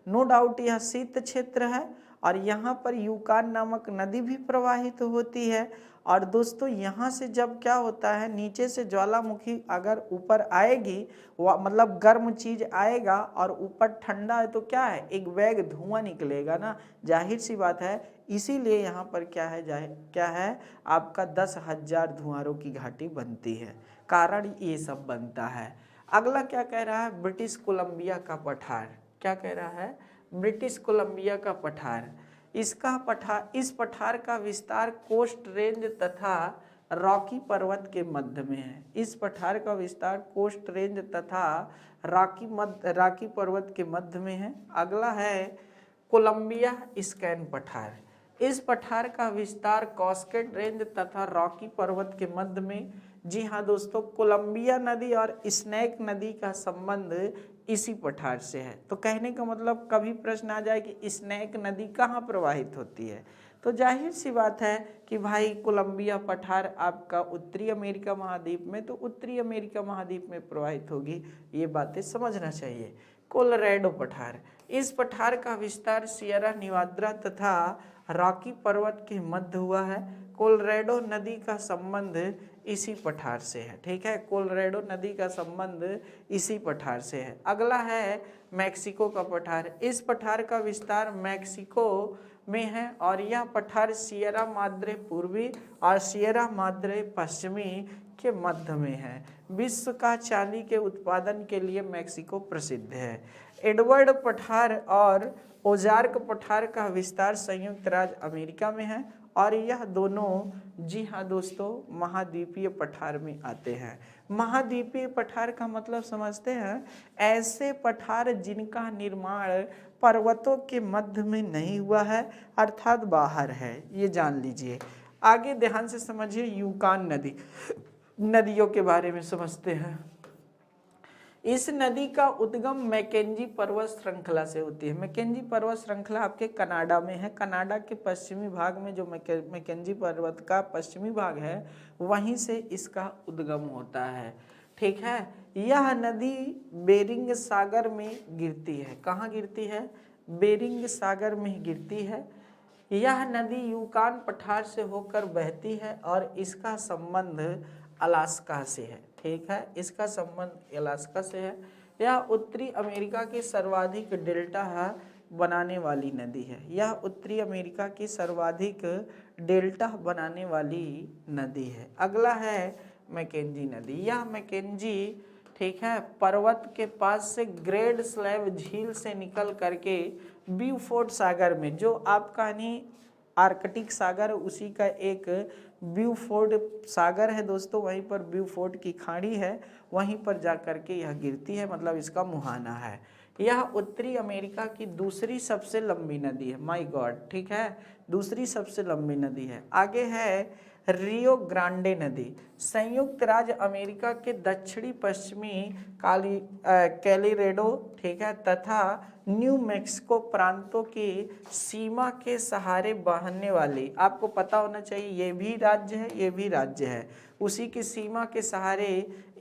नो डाउट यह शीत क्षेत्र है और यहाँ पर यूकान नामक नदी भी प्रवाहित होती है। और दोस्तों यहाँ से जब क्या होता है, नीचे से ज्वालामुखी अगर ऊपर आएगी, मतलब गर्म चीज आएगा और ऊपर ठंडा है तो क्या है, एक वेग धुआं निकलेगा ना, जाहिर सी बात है। इसीलिए यहाँ पर क्या है आपका 10,000 धुआंरों की घाटी बनती है, कारण ये सब बनता है। अगला क्या कह रहा है, ब्रिटिश कोलंबिया का पठार। क्या कह रहा है, ब्रिटिश कोलंबिया का पठार। इस पठार का विस्तार कोस्ट रेंज तथा रॉकी पर्वत के मध्य में है। इस पठार का विस्तार कोस्ट रेंज तथा रॉकी पर्वत के मध्य में है। अगला है कोलंबिया स्कैन पठार। इस पठार का विस्तार कॉस्केट रेंज तथा रॉकी पर्वत के मध्य में, जी हाँ दोस्तों, कोलंबिया नदी और स्नैक नदी का संबंध इसी पठार से है। तो कहने का मतलब कभी प्रश्न आ जाए कि स्नैक नदी कहाँ प्रवाहित होती है, तो जाहिर सी बात है कि भाई कोलंबिया पठार आपका उत्तरी अमेरिका महाद्वीप में, तो उत्तरी अमेरिका महाद्वीप में प्रवाहित होगी, ये बातें समझना चाहिए। कोलोराडो पठार। इस पठार का विस्तार सियरा निवादा तथा रॉकी पर्वत के मध्य हुआ है। कोलोराडो नदी का संबंध इसी पठार से है। ठीक है, कोलोराडो नदी का संबंध इसी पठार से है। अगला है मैक्सिको का पठार। इस पठार का विस्तार मैक्सिको में है और यह पठार सियरा माद्रे पूर्वी और सियरा माद्रे पश्चिमी के मध्य में है। विश्व का चांदी के उत्पादन के लिए मैक्सिको प्रसिद्ध है। एडवर्ड पठार और ओजार्क पठार का विस्तार संयुक्त राज्य अमेरिका में है और यह दोनों, जी हाँ दोस्तों, महाद्वीपीय पठार में आते हैं। महाद्वीपीय पठार का मतलब समझते हैं, ऐसे पठार जिनका निर्माण पर्वतों के मध्य में नहीं हुआ है, अर्थात बाहर है, ये जान लीजिए। आगे ध्यान से समझिए, यूकान नदी, नदियों के बारे में समझते हैं। इस नदी का उद्गम मैकेंजी पर्वत श्रृंखला से होती है। मैकेंजी पर्वत श्रृंखला आपके कनाडा में है। कनाडा के पश्चिमी भाग में जो मैकेंजी पर्वत का पश्चिमी भाग है, वहीं से इसका उद्गम होता है। ठीक है, यह नदी बेरिंग सागर में गिरती है। कहाँ गिरती है? बेरिंग सागर में गिरती है। यह नदी यूकान पठार से होकर बहती है और इसका संबंध अलास्का से है। ठीक है, इसका संबंध अलास्का से है। यह उत्तरी अमेरिका की सर्वाधिक डेल्टा बनाने वाली नदी है। यह उत्तरी अमेरिका की सर्वाधिक डेल्टा बनाने वाली नदी है। अगला है मैकेंजी नदी। यह मैकेंजी, ठीक है, पर्वत के पास से ग्रेट स्लैव झील से निकल करके ब्यूफोर्ट सागर में, जो आपका नहीं आर्कटिक सागर, उसी का एक ब्यूफोर्ट सागर है दोस्तों, वहीं पर ब्यूफोर्ट की खाड़ी है, वहीं पर जा करके यह गिरती है, मतलब इसका मुहाना है। यह उत्तरी अमेरिका की दूसरी सबसे लंबी नदी है। माय गॉड, ठीक है, दूसरी सबसे लंबी नदी है। आगे है रियो ग्रांडे नदी। संयुक्त राज्य अमेरिका के दक्षिणी पश्चिमी कैलिरेडो, ठीक है, तथा न्यू मैक्सिको प्रांतों की सीमा के सहारे बहने वाली, आपको पता होना चाहिए ये भी राज्य है, ये भी राज्य है, उसी की सीमा के सहारे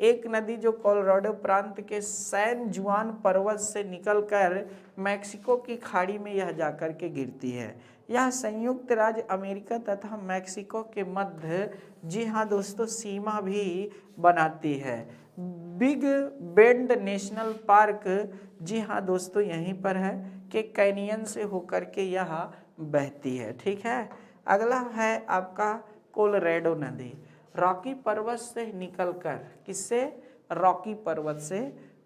एक नदी जो कोलोराडो प्रांत के सैन जुआन पर्वत से निकलकर मैक्सिको की खाड़ी में यह जाकर के गिरती है। यह संयुक्त राज्य अमेरिका तथा मैक्सिको के मध्य, जी हाँ दोस्तों, सीमा भी बनाती है। बिग बेंड नेशनल पार्क, जी हाँ दोस्तों, यहीं पर है कि कैनियन से होकर के यह बहती है। ठीक है, अगला है आपका कोलोराडो नदी। रॉकी पर्वत से निकलकर, किससे? रॉकी पर्वत से,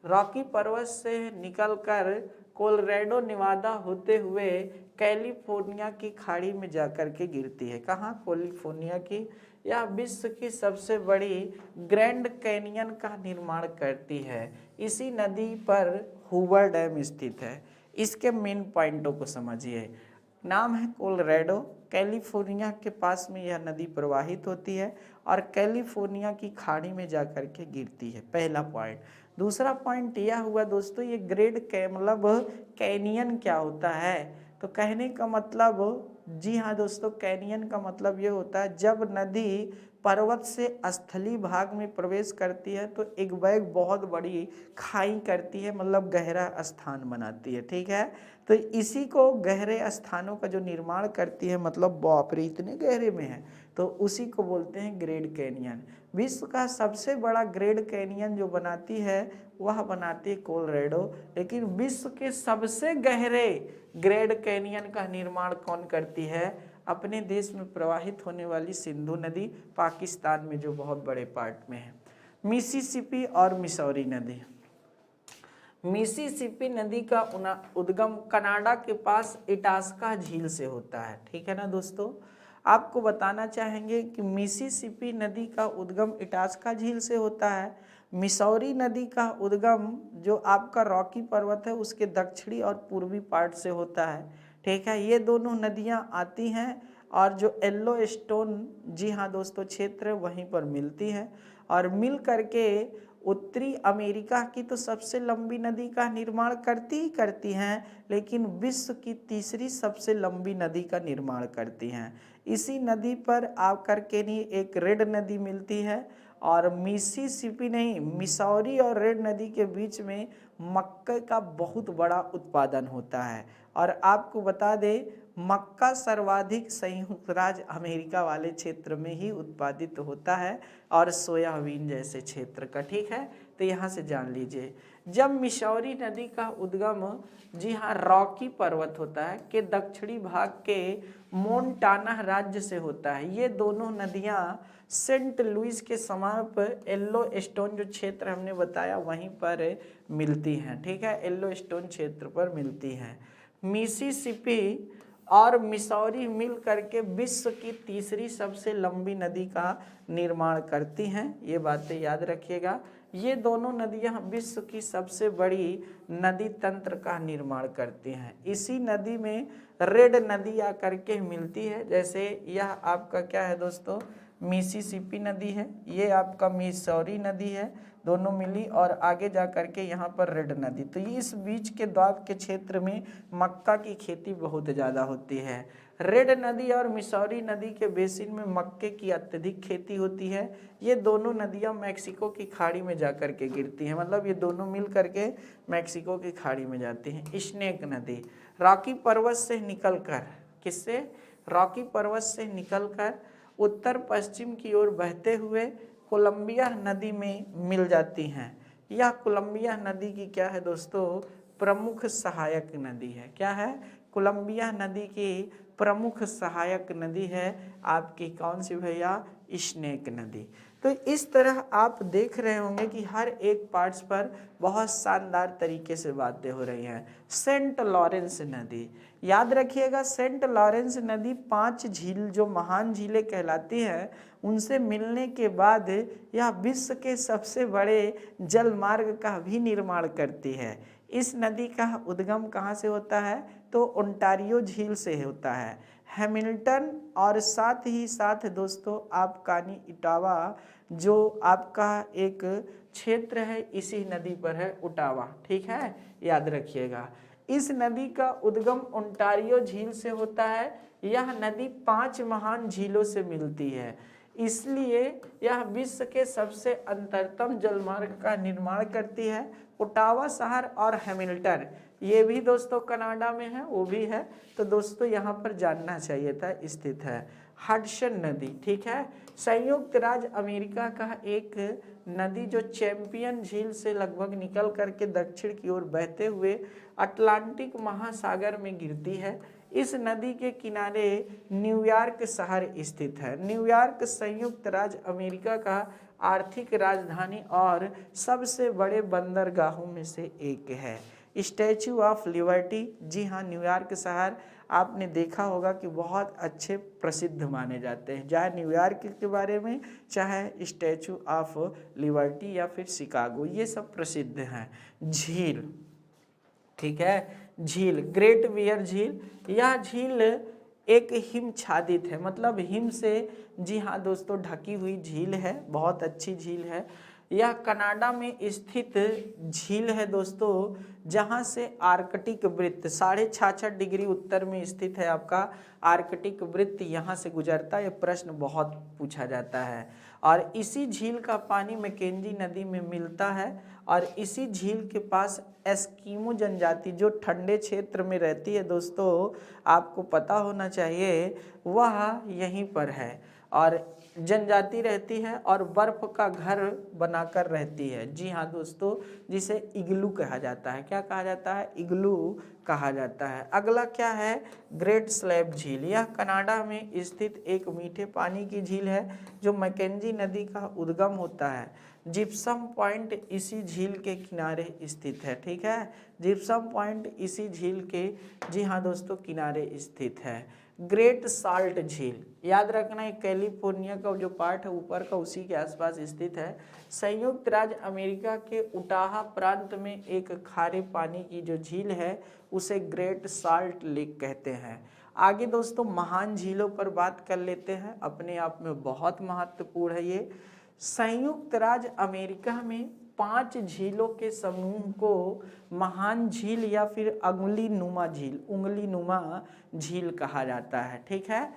रॉकी पर्वत से निकलकर कोलोराडो निवादा होते हुए कैलिफोर्निया की खाड़ी में जाकर के गिरती है। कहाँ? कैलिफोर्निया की। यह विश्व की सबसे बड़ी ग्रैंड कैनियन का निर्माण करती है। इसी नदी पर हूवर डैम स्थित है। इसके मेन पॉइंटों को समझिए। नाम है कोलोराडो, कैलिफोर्निया के पास में यह नदी प्रवाहित होती है और कैलिफोर्निया की खाड़ी में जाकर के गिरती है, पहला पॉइंट। दूसरा पॉइंट यह हुआ दोस्तों, ये ग्रेड मतलब कैनियन क्या होता है? तो कहने का मतलब, जी हाँ दोस्तों, कैनियन का मतलब ये होता है जब नदी पर्वत से स्थलीय भाग में प्रवेश करती है तो एक बैग बहुत बड़ी खाई करती है, मतलब गहरा स्थान बनाती है। ठीक है, तो इसी को गहरे स्थानों का जो निर्माण करती है, मतलब बाप रे इतने गहरे में है, तो उसी को बोलते हैं ग्रेट कैनियन। विश्व का सबसे बड़ा ग्रेट कैनियन जो बनाती है वह बनाती है कोलोराडो। लेकिन विश्व के सबसे गहरे ग्रेट कैनियन का निर्माण कौन करती है? अपने देश में प्रवाहित होने वाली सिंधु नदी, पाकिस्तान में जो बहुत बड़े पार्ट में है। मिसिसिपी और मिसौरी नदी। मिसिसिपी नदी का उद्गम कनाडा के पास इटास्का झील से होता है। ठीक है ना दोस्तों, आपको बताना चाहेंगे कि मिसिसिपी नदी का उद्गम इटास्का झील से होता है। मिसौरी नदी का उद्गम जो आपका रॉकी पर्वत है उसके दक्षिणी और पूर्वी पार्ट से होता है। ठीक है, ये दोनों नदियां आती हैं और जो येलो स्टोन, जी हाँ दोस्तों, क्षेत्र वहीं पर मिलती है और मिल करके उत्तरी अमेरिका की तो सबसे लंबी नदी का निर्माण करती हैं, लेकिन विश्व की तीसरी सबसे लंबी नदी का निर्माण करती हैं। इसी नदी पर आकर के नहीं एक रेड नदी मिलती है और मिसिसिपी नहीं, मिसौरी और रेड नदी के बीच में मक्के का बहुत बड़ा उत्पादन होता है। और आपको बता दें, मक्का सर्वाधिक संयुक्त राज्य अमेरिका वाले क्षेत्र में ही उत्पादित होता है और सोयाबीन जैसे क्षेत्र का। ठीक है, तो यहाँ से जान लीजिए, जब मिसौरी नदी का उद्गम, जी हाँ, रॉकी पर्वत होता है के दक्षिणी भाग के मोन्टाना राज्य से होता है। ये दोनों नदियाँ सेंट लुइस के समीप येलो स्टोन जो क्षेत्र हमने बताया वहीं पर मिलती हैं। ठीक है, येलो स्टोन क्षेत्र पर मिलती हैं। मिसिसिपी और मिसौरी मिल करके विश्व की तीसरी सबसे लंबी नदी का निर्माण करती हैं, ये बातें याद रखिएगा। ये दोनों नदियां विश्व की सबसे बड़ी नदी तंत्र का निर्माण करती हैं। इसी नदी में रेड नदी आकर के मिलती है। जैसे यह आपका क्या है दोस्तों, मिसिसिपी नदी है, ये आपका मिसौरी नदी है, दोनों मिली और आगे जा कर के यहाँ पर रेड नदी। तो ये इस बीच के द्वीप के क्षेत्र में मक्का की खेती बहुत ज़्यादा होती है। रेड नदी और मिसौरी नदी के बेसिन में मक्के की अत्यधिक खेती होती है। ये दोनों नदियाँ मैक्सिको की खाड़ी में जा कर के गिरती हैं, मतलब ये दोनों मिल करके मैक्सिको की खाड़ी में जाती हैं। स्नेक नदी रॉकी पर्वत से निकलकर, किससे, रॉकी पर्वत से निकलकर उत्तर पश्चिम की ओर बहते हुए कोलंबिया नदी में मिल जाती हैं। यह कोलंबिया नदी की क्या है दोस्तों, प्रमुख सहायक नदी है। क्या है, कोलंबिया नदी की प्रमुख सहायक नदी है आपकी कौन सी भैया, स्नेक नदी। तो इस तरह आप देख रहे होंगे कि हर एक पार्ट्स पर बहुत शानदार तरीके से बातें हो रही हैं। सेंट लॉरेंस नदी, याद रखिएगा, सेंट लॉरेंस नदी 5 झील जो महान झीलें कहलाती हैं उनसे मिलने के बाद यह विश्व के सबसे बड़े जल मार्ग का भी निर्माण करती है। इस नदी का उद्गम कहाँ से होता है, तो ओंटारियो झील से होता है, हैमिल्टन और साथ ही साथ दोस्तों आप कानी इटावा जो आपका एक क्षेत्र है इसी नदी पर है, उटावा। ठीक है, याद रखिएगा। इस नदी का उद्गम ओंटारियो झील से होता है। यह नदी 5 महान झीलों से मिलती है, इसलिए यह विश्व के सबसे अंतरतम जलमार्ग का निर्माण करती है। ओटावा शहर और हैमिल्टन ये भी दोस्तों कनाडा में है, वो भी है, तो दोस्तों यहाँ पर जानना चाहिए था, स्थित है। हडसन नदी, ठीक है, संयुक्त राज्य अमेरिका का एक नदी जो चैंपियन झील से लगभग निकल करके दक्षिण की ओर बहते हुए अटलांटिक महासागर में गिरती है। इस नदी के किनारे न्यूयॉर्क शहर स्थित है। न्यूयॉर्क संयुक्त राज्य अमेरिका का आर्थिक राजधानी और सबसे बड़े बंदरगाहों में से एक है। स्टैचू ऑफ लिबर्टी, जी हाँ, न्यूयॉर्क शहर आपने देखा होगा कि बहुत अच्छे प्रसिद्ध माने जाते हैं, चाहे न्यूयॉर्क के बारे में, चाहे स्टैचू ऑफ लिबर्टी या फिर शिकागो, ये सब प्रसिद्ध हैं। झील, ठीक है, झील ग्रेट बियर झील, यह झील एक हिमच्छादित है, मतलब हिम से, जी हाँ दोस्तों, ढकी हुई झील है, बहुत अच्छी झील है। यह कनाडा में स्थित झील है दोस्तों, जहाँ से आर्कटिक वृत्त 66.5 डिग्री उत्तर में स्थित है आपका आर्कटिक वृत्त, यहाँ से गुजरता है। ये प्रश्न बहुत पूछा जाता है। और इसी झील का पानी मैकेंजी नदी में मिलता है और इसी झील के पास एस्किमो जनजाति जो ठंडे क्षेत्र में रहती है दोस्तों, आपको पता होना चाहिए, वह यहीं पर है और जनजाति रहती है और बर्फ का घर बनाकर रहती है। जी हाँ दोस्तों, जिसे इग्लू कहा जाता है। क्या कहा जाता है, इग्लू कहा जाता है। अगला क्या है, ग्रेट स्लैब झील, यह कनाडा में स्थित एक मीठे पानी की झील है जो मैकेंजी नदी का उद्गम होता है। जिप्सम पॉइंट इसी झील के किनारे स्थित है। ठीक है, जिप्सम पॉइंट इसी झील के, जी हाँ दोस्तों, किनारे स्थित है। ग्रेट साल्ट झील, याद रखना है, कैलिफोर्निया का जो पार्ट है ऊपर का उसी के आसपास स्थित है। संयुक्त राज्य अमेरिका के उटाहा प्रांत में एक खारे पानी की जो झील है उसे ग्रेट साल्ट लेक कहते हैं। आगे दोस्तों महान झीलों पर बात कर लेते हैं, अपने आप में बहुत महत्वपूर्ण है ये। संयुक्त राज्य अमेरिका में 5 झीलों के समूह को महान झील या फिर उंगली नुमा झील कहा जाता है। ठीक है,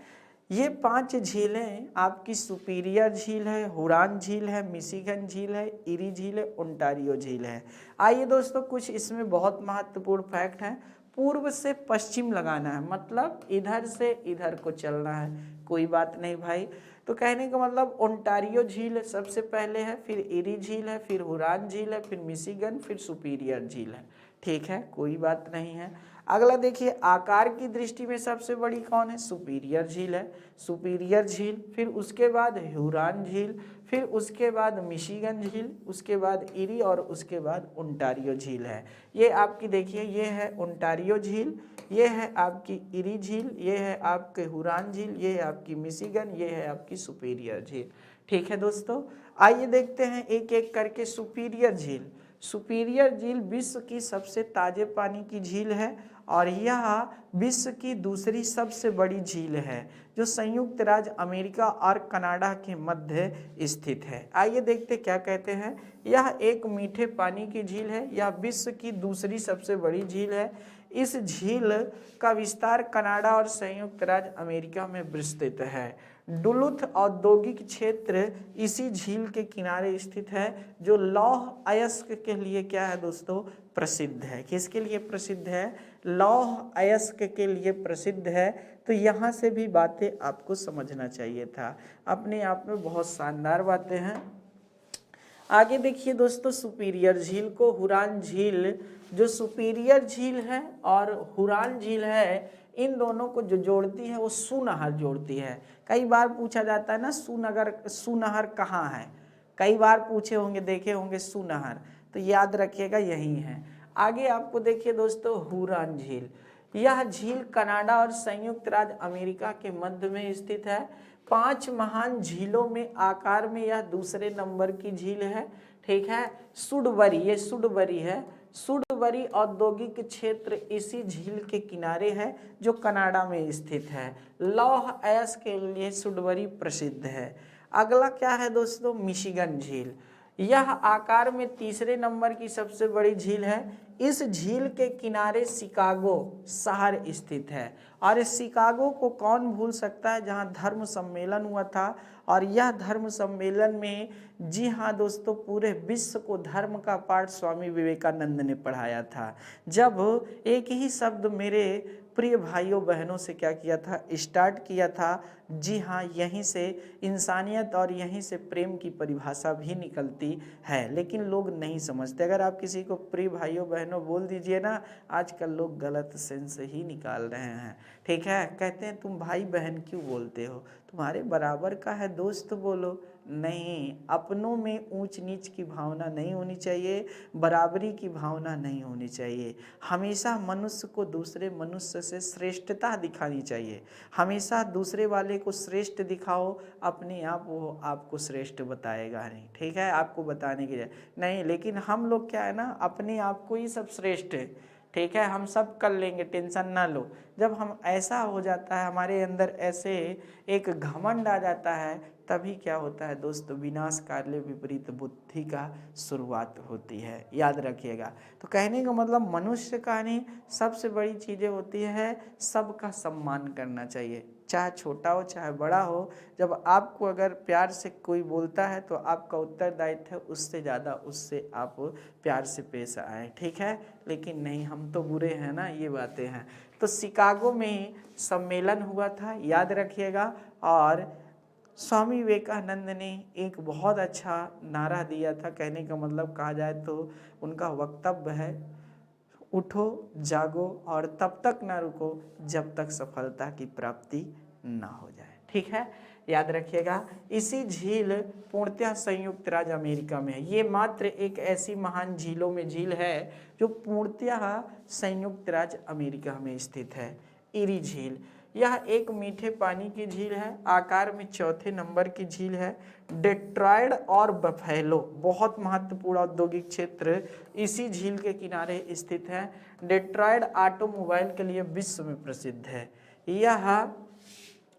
ये 5 झीलें आपकी सुपीरियर झील है, हुरॉन झील है, मिशिगन झील है, इरी झील है, ओंटारियो झील है। आइए दोस्तों, कुछ इसमें बहुत महत्वपूर्ण फैक्ट हैं। पूर्व से पश्चिम लगाना है, मतलब इधर से इधर को चलना है, कोई बात नहीं भाई। तो कहने का मतलब ओंटारियो झील सबसे पहले है, फिर इरी झील है, फिर हुरॉन झील है, फिर मिशिगन, फिर सुपीरियर झील है। ठीक है, कोई बात नहीं है। अगला देखिए, आकार की दृष्टि में सबसे बड़ी कौन है, सुपीरियर झील है, सुपीरियर झील, फिर उसके बाद हुरॉन झील, फिर उसके बाद मिशिगन झील, उसके बाद इरी और उसके बाद ओंटारियो झील है। ये आपकी देखिए, ये है ओंटारियो झील, ये है आपकी इरी झील, ये है आपके हुरॉन झील, ये है आपकी मिशिगन, ये है आपकी सुपीरियर झील। ठीक है दोस्तों, आइए देखते हैं एक एक करके। सुपीरियर झील, सुपीरियर झील विश्व की सबसे ताजे पानी की झील है और यह विश्व की दूसरी सबसे बड़ी झील है जो संयुक्त राज्य अमेरिका और कनाडा के मध्य स्थित है। आइए देखते क्या कहते हैं। यह एक मीठे पानी की झील है, यह विश्व की दूसरी सबसे बड़ी झील है। इस झील का विस्तार कनाडा और संयुक्त राज्य अमेरिका में विस्तृत है। डुलुथ औद्योगिक क्षेत्र इसी झील के किनारे स्थित है जो लौह अयस्क के लिए क्या है दोस्तों, प्रसिद्ध है। किसके लिए प्रसिद्ध है? लौह अयस्क के लिए प्रसिद्ध है। तो यहाँ से भी बातें आपको समझना चाहिए था, अपने आप में बहुत शानदार बातें हैं। आगे देखिए दोस्तों, सुपीरियर झील को हुरॉन झील, जो सुपीरियर झील है और हुरॉन झील है, इन दोनों को जो जोड़ती है वो सूनहर जोड़ती है। कई बार पूछा जाता है ना, सूनहर कहाँ है, कई बार पूछे होंगे, देखे होंगे सूनहर, तो याद रखिएगा यही है। आगे आपको देखिए दोस्तों, हुरॉन झील, यह झील कनाडा और संयुक्त राज्य अमेरिका के मध्य में स्थित है। 5 महान झीलों में आकार में यह दूसरे नंबर की झील है। ठीक है, सुडबरी, ये सुडबरी है, सुडबरी औद्योगिक क्षेत्र इसी झील के किनारे है जो कनाडा में स्थित है। लौह अयस्क के लिए सुडबरी प्रसिद्ध है। अगला क्या है दोस्तों, मिशिगन झील, यह आकार में तीसरे नंबर की सबसे बड़ी झील है। इस झील के किनारे शिकागो शहर स्थित है और इस शिकागो को कौन भूल सकता है, जहां धर्म सम्मेलन हुआ था। और यह धर्म सम्मेलन में, जी हाँ दोस्तों, पूरे विश्व को धर्म का पाठ स्वामी विवेकानंद ने पढ़ाया था। जब एक ही शब्द मेरे प्रिय भाइयों बहनों से क्या किया था, स्टार्ट किया था। जी हाँ, यहीं से इंसानियत और यहीं से प्रेम की परिभाषा भी निकलती है, लेकिन लोग नहीं समझते। अगर आप किसी को प्रिय भाइयों बहनों बोल दीजिए ना, आजकल लोग गलत सेंस ही निकाल रहे हैं। ठीक है, कहते हैं तुम भाई बहन क्यों बोलते हो, तुम्हारे बराबर का है दोस्त बोलो। नहीं, अपनों में ऊंच नीच की भावना नहीं होनी चाहिए, बराबरी की भावना नहीं होनी चाहिए। हमेशा मनुष्य को दूसरे मनुष्य से श्रेष्ठता दिखानी चाहिए। हमेशा दूसरे वाले को श्रेष्ठ दिखाओ, अपने आप वो आपको श्रेष्ठ बताएगा नहीं। ठीक है, आपको बताने की नहीं, लेकिन हम लोग क्या है ना, अपने आप को ही सब श्रेष्ठ है। ठीक है, हम सब कर लेंगे, टेंशन ना लो। जब हम ऐसा हो जाता है, हमारे अंदर ऐसे एक घमंड आ जाता है, तभी क्या होता है दोस्तों, विनाश कार्य विपरीत बुद्धि का शुरुआत होती है, याद रखिएगा। तो कहने का मतलब, मनुष्य का नहीं, सबसे बड़ी चीज़ें होती है सबका सम्मान करना चाहिए, चाहे छोटा हो चाहे बड़ा हो। जब आपको अगर प्यार से कोई बोलता है तो आपका उत्तरदायित्व है उससे ज़्यादा उससे आप प्यार से पेश आए। ठीक है, लेकिन नहीं, हम तो बुरे हैं ना, ये बातें हैं। तो शिकागो में सम्मेलन हुआ था, याद रखिएगा। और स्वामी विवेकानंद ने एक बहुत अच्छा नारा दिया था। कहने का मतलब कहा जाए तो उनका वक्तव्य है, उठो जागो और तब तक ना रुको जब तक सफलता की प्राप्ति ना हो जाए। ठीक है, याद रखिएगा। इसी झील पूर्णतः संयुक्त राज्य अमेरिका में है। ये मात्र एक ऐसी महान झीलों में झील है जो पूर्णतः संयुक्त राज्य अमेरिका में स्थित है। इरी झील, यह एक मीठे पानी की झील है, आकार में चौथे नंबर की झील है। डेट्रॉयड और बफेलो, बहुत महत्वपूर्ण औद्योगिक क्षेत्र इसी झील के किनारे स्थित है। डेट्रॉयड ऑटोमोबाइल के लिए विश्व में प्रसिद्ध है।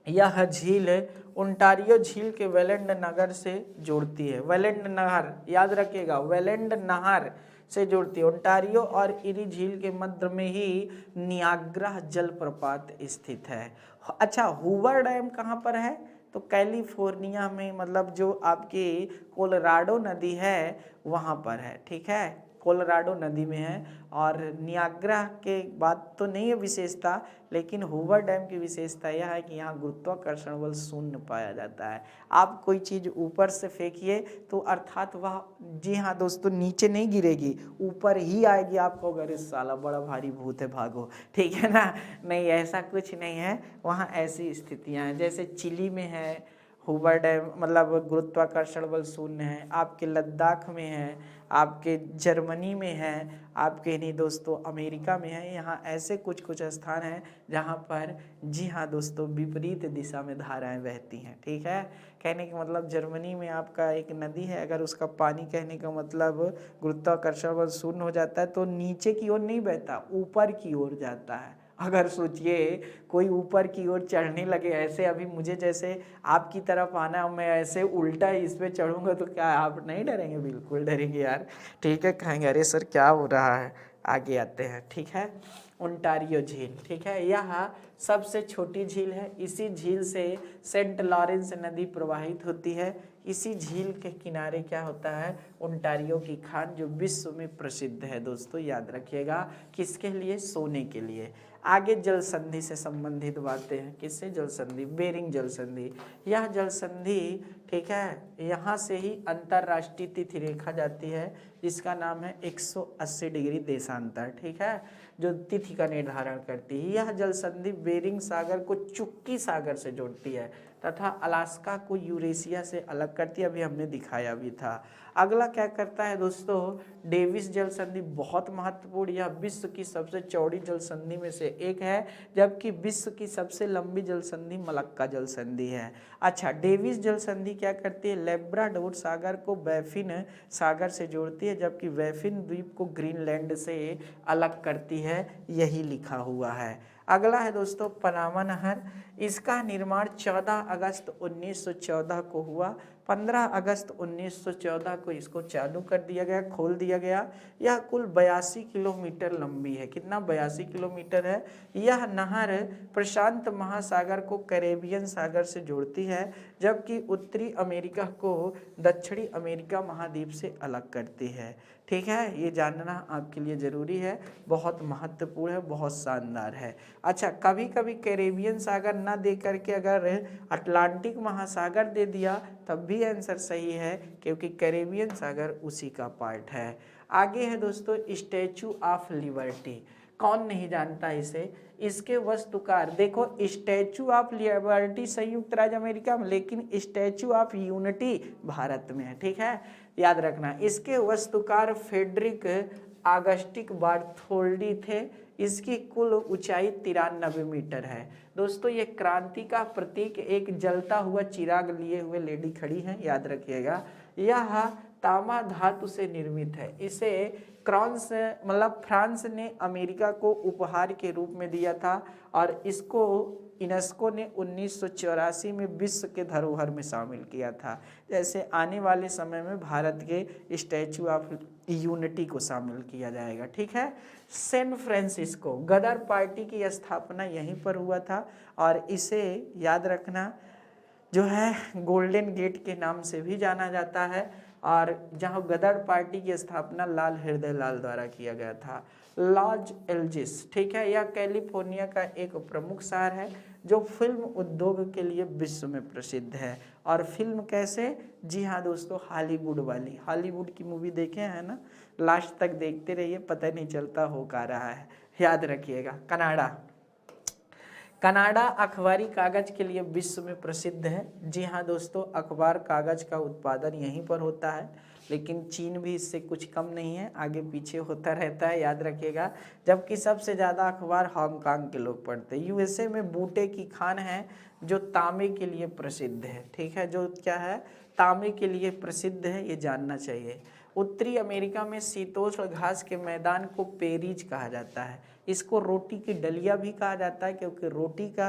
यह झील ओंटारियो झील के वेलेंड नगर से जोड़ती है। वेलेंड नहर, याद रखिएगा, वेलेंड नहर से जोड़ती है। ओंटारियो और इरी झील के मध्य में ही नियाग्रा जलप्रपात स्थित है। अच्छा, हूवर डैम कहाँ पर है? तो कैलिफोर्निया में, मतलब जो आपकी कोलोराडो नदी है वहाँ पर है। ठीक है, कोलोराडो नदी में है। और नियाग्रा के बात तो नहीं है विशेषता, लेकिन हूवर डैम की विशेषता यह है कि यहाँ गुरुत्वाकर्षण बल शून्य पाया जाता है। आप कोई चीज़ ऊपर से फेंकिए तो अर्थात वह, जी हाँ दोस्तों, नीचे नहीं गिरेगी, ऊपर ही आएगी। आपको अगर इस साला बड़ा भारी भूत है भागो, ठीक है ना, नहीं, ऐसा कुछ नहीं है। वहाँ ऐसी स्थितियाँ हैं, जैसे चिली में है हुबर डैम मतलब गुरुत्वाकर्षण बल शून्य है, आपके लद्दाख में है, आपके जर्मनी में है, आपके नहीं दोस्तों अमेरिका में है। यहाँ ऐसे कुछ कुछ स्थान हैं जहाँ पर जी हाँ दोस्तों विपरीत दिशा में धाराएं बहती हैं। ठीक है, कहने का मतलब जर्मनी में आपका एक नदी है, अगर उसका पानी कहने का मतलब गुरुत्वाकर्षण बल शून्य हो जाता है तो नीचे की ओर नहीं बहता, ऊपर की ओर जाता है। अगर सोचिए कोई ऊपर की ओर चढ़ने लगे, ऐसे अभी मुझे जैसे आपकी तरफ आना, मैं ऐसे उल्टा इस पे चढ़ूंगा तो क्या आप नहीं डरेंगे? बिल्कुल डरेंगे यार। ठीक है, कहेंगे अरे सर क्या हो रहा है। आगे आते हैं। ठीक है, ओंटारियो झील। ठीक है, यह सबसे छोटी झील है। इसी झील से सेंट लॉरेंस नदी प्रवाहित होती है। इसी झील के किनारे क्या होता है? ओंटारियो की खान, जो विश्व में प्रसिद्ध है दोस्तों, याद रखिएगा। किसके लिए? सोने के लिए। आगे जल संधि से संबंधित बातें हैं। किससे? जल संधि, बेरिंग जल संधि। यह जल संधि, ठीक है, यहाँ से ही अंतरराष्ट्रीय तिथि रेखा जाती है जिसका नाम है 180 डिग्री देशांतर। ठीक है, जो तिथि का निर्धारण करती है। यह जल संधि बेरिंग सागर को चुक्की सागर से जोड़ती है तथा अलास्का को यूरेशिया से अलग करती है। अभी हमने दिखाया भी था। अगला क्या करता है दोस्तों? डेविस जल संधि, बहुत महत्वपूर्ण। यह विश्व की सबसे चौड़ी जल संधि में से एक है, जबकि विश्व की सबसे लंबी जल संधि मलक्का जल संधि है। अच्छा, डेविस जल संधि क्या करती है? लेब्राडोर सागर को बैफिन सागर से जोड़ती है, जबकि बैफिन द्वीप को ग्रीनलैंड से अलग करती है। यही लिखा हुआ है। अगला है दोस्तों पनामा नहर। इसका निर्माण 14 अगस्त 1914 को हुआ। 15 अगस्त 1914 को इसको चालू कर दिया गया, खोल दिया गया। यह कुल 82 किलोमीटर लंबी है। कितना? 82 किलोमीटर है। यह नहर प्रशांत महासागर को कैरेबियन सागर से जोड़ती है, जबकि उत्तरी अमेरिका को दक्षिणी अमेरिका महाद्वीप से अलग करती है। ठीक है, ये जानना आपके लिए ज़रूरी है, बहुत महत्वपूर्ण है, बहुत शानदार है। अच्छा, कभी कभी कैरेबियन सागर ना दे करके अगर अटलांटिक महासागर दे दिया तब भी आंसर सही है, क्योंकि कैरेबियन सागर उसी का पार्ट है। आगे है दोस्तों स्टैचू ऑफ लिबर्टी। कौन नहीं जानता इसे? इसके वास्तुकार देखो, स्टैचू ऑफ लिबर्टी संयुक्त राज्य अमेरिका में, लेकिन स्टैचू ऑफ यूनिटी भारत में है। ठीक है, याद रखना। इसके वास्तुकार फेडरिक ऑगस्टिक बार्थोल्डी थे। इसकी कुल ऊंचाई 93 मीटर है। दोस्तों ये क्रांति का प्रतीक, एक जलता हुआ चिराग लिए हुए लेडी खड़ी है, याद रखिएगा। यह तांबा धातु से निर्मित है। इसे फ्रांस ने अमेरिका को उपहार के रूप में दिया था और इसको यूनेस्को ने 1984 में विश्व के धरोहर में शामिल किया था। जैसे आने वाले समय में भारत के स्टैचू ऑफ यूनिटी को शामिल किया जाएगा। ठीक है, सैन फ्रांसिस्को, गदर पार्टी की स्थापना यहीं पर हुआ था और इसे याद रखना जो है गोल्डन गेट के नाम से भी जाना जाता है, और जहां गदर पार्टी की स्थापना लाल हृदय लाल द्वारा किया गया था। लॉस एंजल्स, ठीक है, यह कैलिफोर्निया का एक प्रमुख शहर है जो फिल्म उद्योग के लिए विश्व में प्रसिद्ध है। और फिल्म कैसे? जी हाँ दोस्तों, हॉलीवुड वाली, हॉलीवुड की मूवी देखे हैं ना, लास्ट तक देखते रहिए, पता नहीं चलता हो का रहा है। याद रखिएगा। कनाडा, कनाडा अखबारी कागज के लिए विश्व में प्रसिद्ध है। जी हाँ दोस्तों, अखबार कागज का उत्पादन यहीं पर होता है, लेकिन चीन भी इससे कुछ कम नहीं है, आगे पीछे होता रहता है, याद रखिएगा। जबकि सबसे ज़्यादा अखबार हांगकांग के लोग पढ़ते हैं। यूएसए में बूटे की खान है जो तांबे के लिए प्रसिद्ध है। ठीक है, जो क्या है? तांबे के लिए प्रसिद्ध है, ये जानना चाहिए। उत्तरी अमेरिका में शीतोष्ण घास के मैदान को पेरीज कहा जाता है। इसको रोटी की डलिया भी कहा जाता है, क्योंकि रोटी का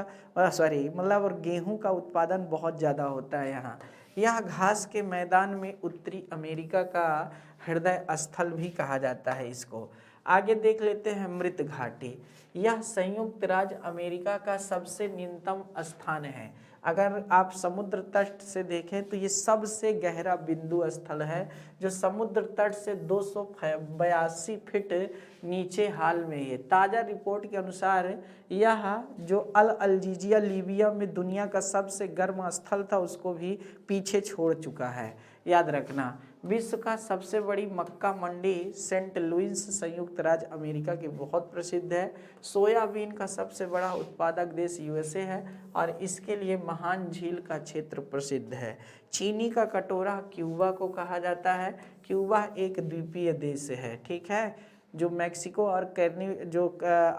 और गेहूं का उत्पादन बहुत ज़्यादा होता है यहाँ। यह घास के मैदान में उत्तरी अमेरिका का हृदय स्थल भी कहा जाता है इसको। आगे देख लेते हैं मृत घाटी। यह संयुक्त राज्य अमेरिका का सबसे न्यूनतम स्थान है। अगर आप समुद्र तट से देखें तो ये सबसे गहरा बिंदु स्थल है, जो समुद्र तट से 282 फीट नीचे हाल में है। ताज़ा रिपोर्ट के अनुसार यह जो अल अल्जीजिया लीबिया में दुनिया का सबसे गर्म स्थल था, उसको भी पीछे छोड़ चुका है। याद रखना, विश्व का सबसे बड़ी मक्का मंडी सेंट लुइस संयुक्त राज्य अमेरिका की बहुत प्रसिद्ध है। सोयाबीन का सबसे बड़ा उत्पादक देश यूएसए है और इसके लिए महान झील का क्षेत्र प्रसिद्ध है। चीनी का कटोरा क्यूबा को कहा जाता है। क्यूबा एक द्वीपीय देश है, ठीक है, जो मैक्सिको और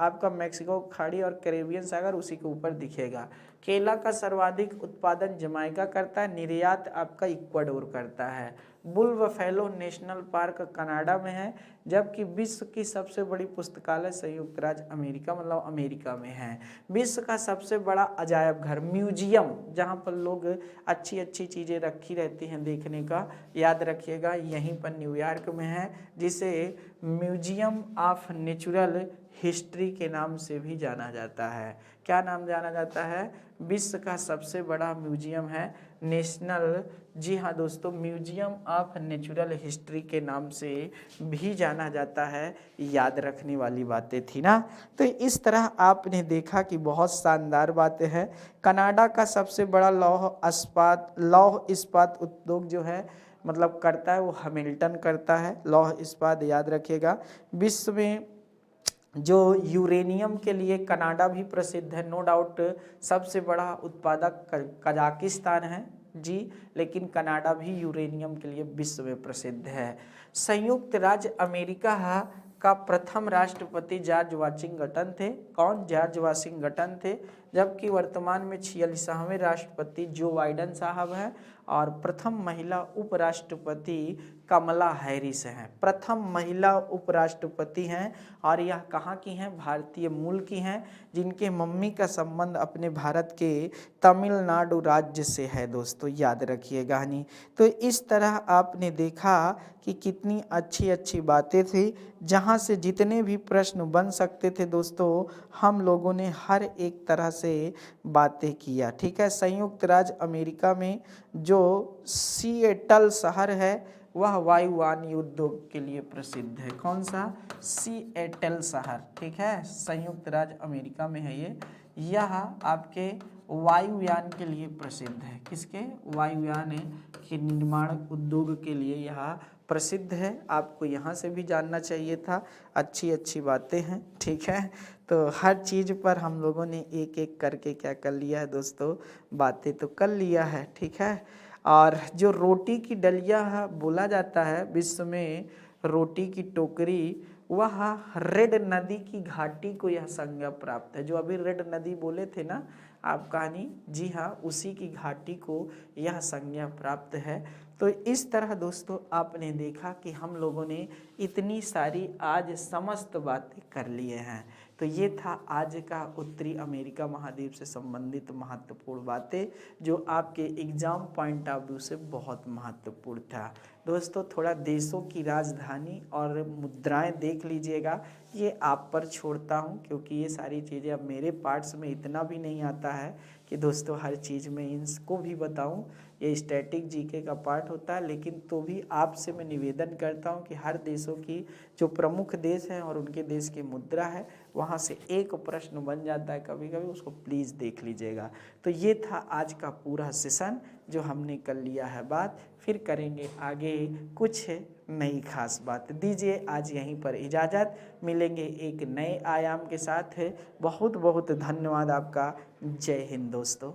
आपका मैक्सिको खाड़ी और कैरेबियन सागर उसी के ऊपर दिखेगा। केला का सर्वाधिक उत्पादन जमाइका करता है, निर्यात आपका इक्वाडोर करता है। Bull buffalo national park Canada में है, जबकि विश्व की सबसे बड़ी पुस्तकालय संयुक्त राज्य अमेरिका मतलब अमेरिका में है। विश्व का सबसे बड़ा अजायब घर म्यूजियम, जहाँ पर लोग अच्छी अच्छी चीज़ें रखी रहती हैं देखने का, याद रखिएगा यहीं पर न्यूयॉर्क में है, जिसे म्यूजियम ऑफ नेचुरल हिस्ट्री के नाम से भी जाना जाता है। क्या नाम जाना जाता है? विश्व का सबसे बड़ा म्यूजियम है नेशनल, जी हाँ दोस्तों, म्यूजियम ऑफ नेचुरल हिस्ट्री के नाम से भी जाना जाता है। याद रखने वाली बातें थी ना। तो इस तरह आपने देखा कि बहुत शानदार बातें हैं। कनाडा का सबसे बड़ा लौह इस्पात उद्योग जो है मतलब करता है वो हैमिल्टन करता है, लौह इस्पात, याद रखिएगा। विश्व में जो यूरेनियम के लिए कनाडा भी प्रसिद्ध है, नो डाउट सबसे बड़ा उत्पादक कजाकिस्तान है जी, लेकिन कनाडा भी यूरेनियम के लिए विश्व में प्रसिद्ध है। संयुक्त राज्य अमेरिका का प्रथम राष्ट्रपति जॉर्ज वाशिंगटन थे। कौन? जॉर्ज वाशिंगटन थे। जबकि वर्तमान में 46वें राष्ट्रपति जो बाइडेन साहब हैं और प्रथम महिला उपराष्ट्रपति कमला हैरिस हैं। प्रथम महिला उपराष्ट्रपति हैं और यह कहाँ की हैं? भारतीय मूल की हैं, जिनके मम्मी का संबंध अपने भारत के तमिलनाडु राज्य से है दोस्तों, याद रखिएगा नहीं। तो इस तरह आपने देखा कि कितनी अच्छी अच्छी बातें थी, जहाँ से जितने भी प्रश्न बन सकते थे दोस्तों, हम लोगों ने हर एक तरह से बातें किया, ठीक है। संयुक्त राज्य अमेरिका में जो सिएटल शहर है वह वायुयान उद्योग के लिए प्रसिद्ध है। कौन सा? सिएटल शहर, ठीक है, संयुक्त राज्य अमेरिका में है ये। यह आपके वायुयान के लिए प्रसिद्ध है। किसके? वायुयान के निर्माण उद्योग के लिए यह प्रसिद्ध है। आपको यहाँ से भी जानना चाहिए था, अच्छी अच्छी बातें हैं, ठीक है। तो हर चीज़ पर हम लोगों ने एक एक करके क्या कर लिया है दोस्तों, बातें तो कर लिया है, ठीक है। और जो रोटी की डलिया बोला जाता है विश्व में, रोटी की टोकरी, वह रेड नदी की घाटी को यह संज्ञा प्राप्त है। जो अभी रेड नदी बोले थे ना आप कहानी, जी हाँ, उसी की घाटी को यह संज्ञा प्राप्त है। तो इस तरह दोस्तों आपने देखा कि हम लोगों ने इतनी सारी आज समस्त बातें कर लिए हैं। तो ये था आज का उत्तरी अमेरिका महाद्वीप से संबंधित महत्वपूर्ण बातें, जो आपके एग्जाम पॉइंट ऑफ व्यू से बहुत महत्वपूर्ण था दोस्तों। थोड़ा देशों की राजधानी और मुद्राएं देख लीजिएगा, ये आप पर छोड़ता हूँ, क्योंकि ये सारी चीज़ें अब मेरे पार्ट्स में इतना भी नहीं आता है कि दोस्तों हर चीज़ में इनको भी बताऊं। ये स्टैटिक जीके का पार्ट होता है, लेकिन तो भी आपसे मैं निवेदन करता हूं कि हर देशों की जो प्रमुख देश हैं और उनके देश की मुद्रा है, वहां से एक प्रश्न बन जाता है कभी कभी, उसको प्लीज़ देख लीजिएगा। तो ये था आज का पूरा सेशन जो हमने कर लिया है बात। फिर करेंगे आगे कुछ नई खास बात। दीजिए आज यहीं पर इजाज़त, मिलेंगे एक नए आयाम के साथ। बहुत बहुत धन्यवाद आपका। जय हिंद दोस्तों।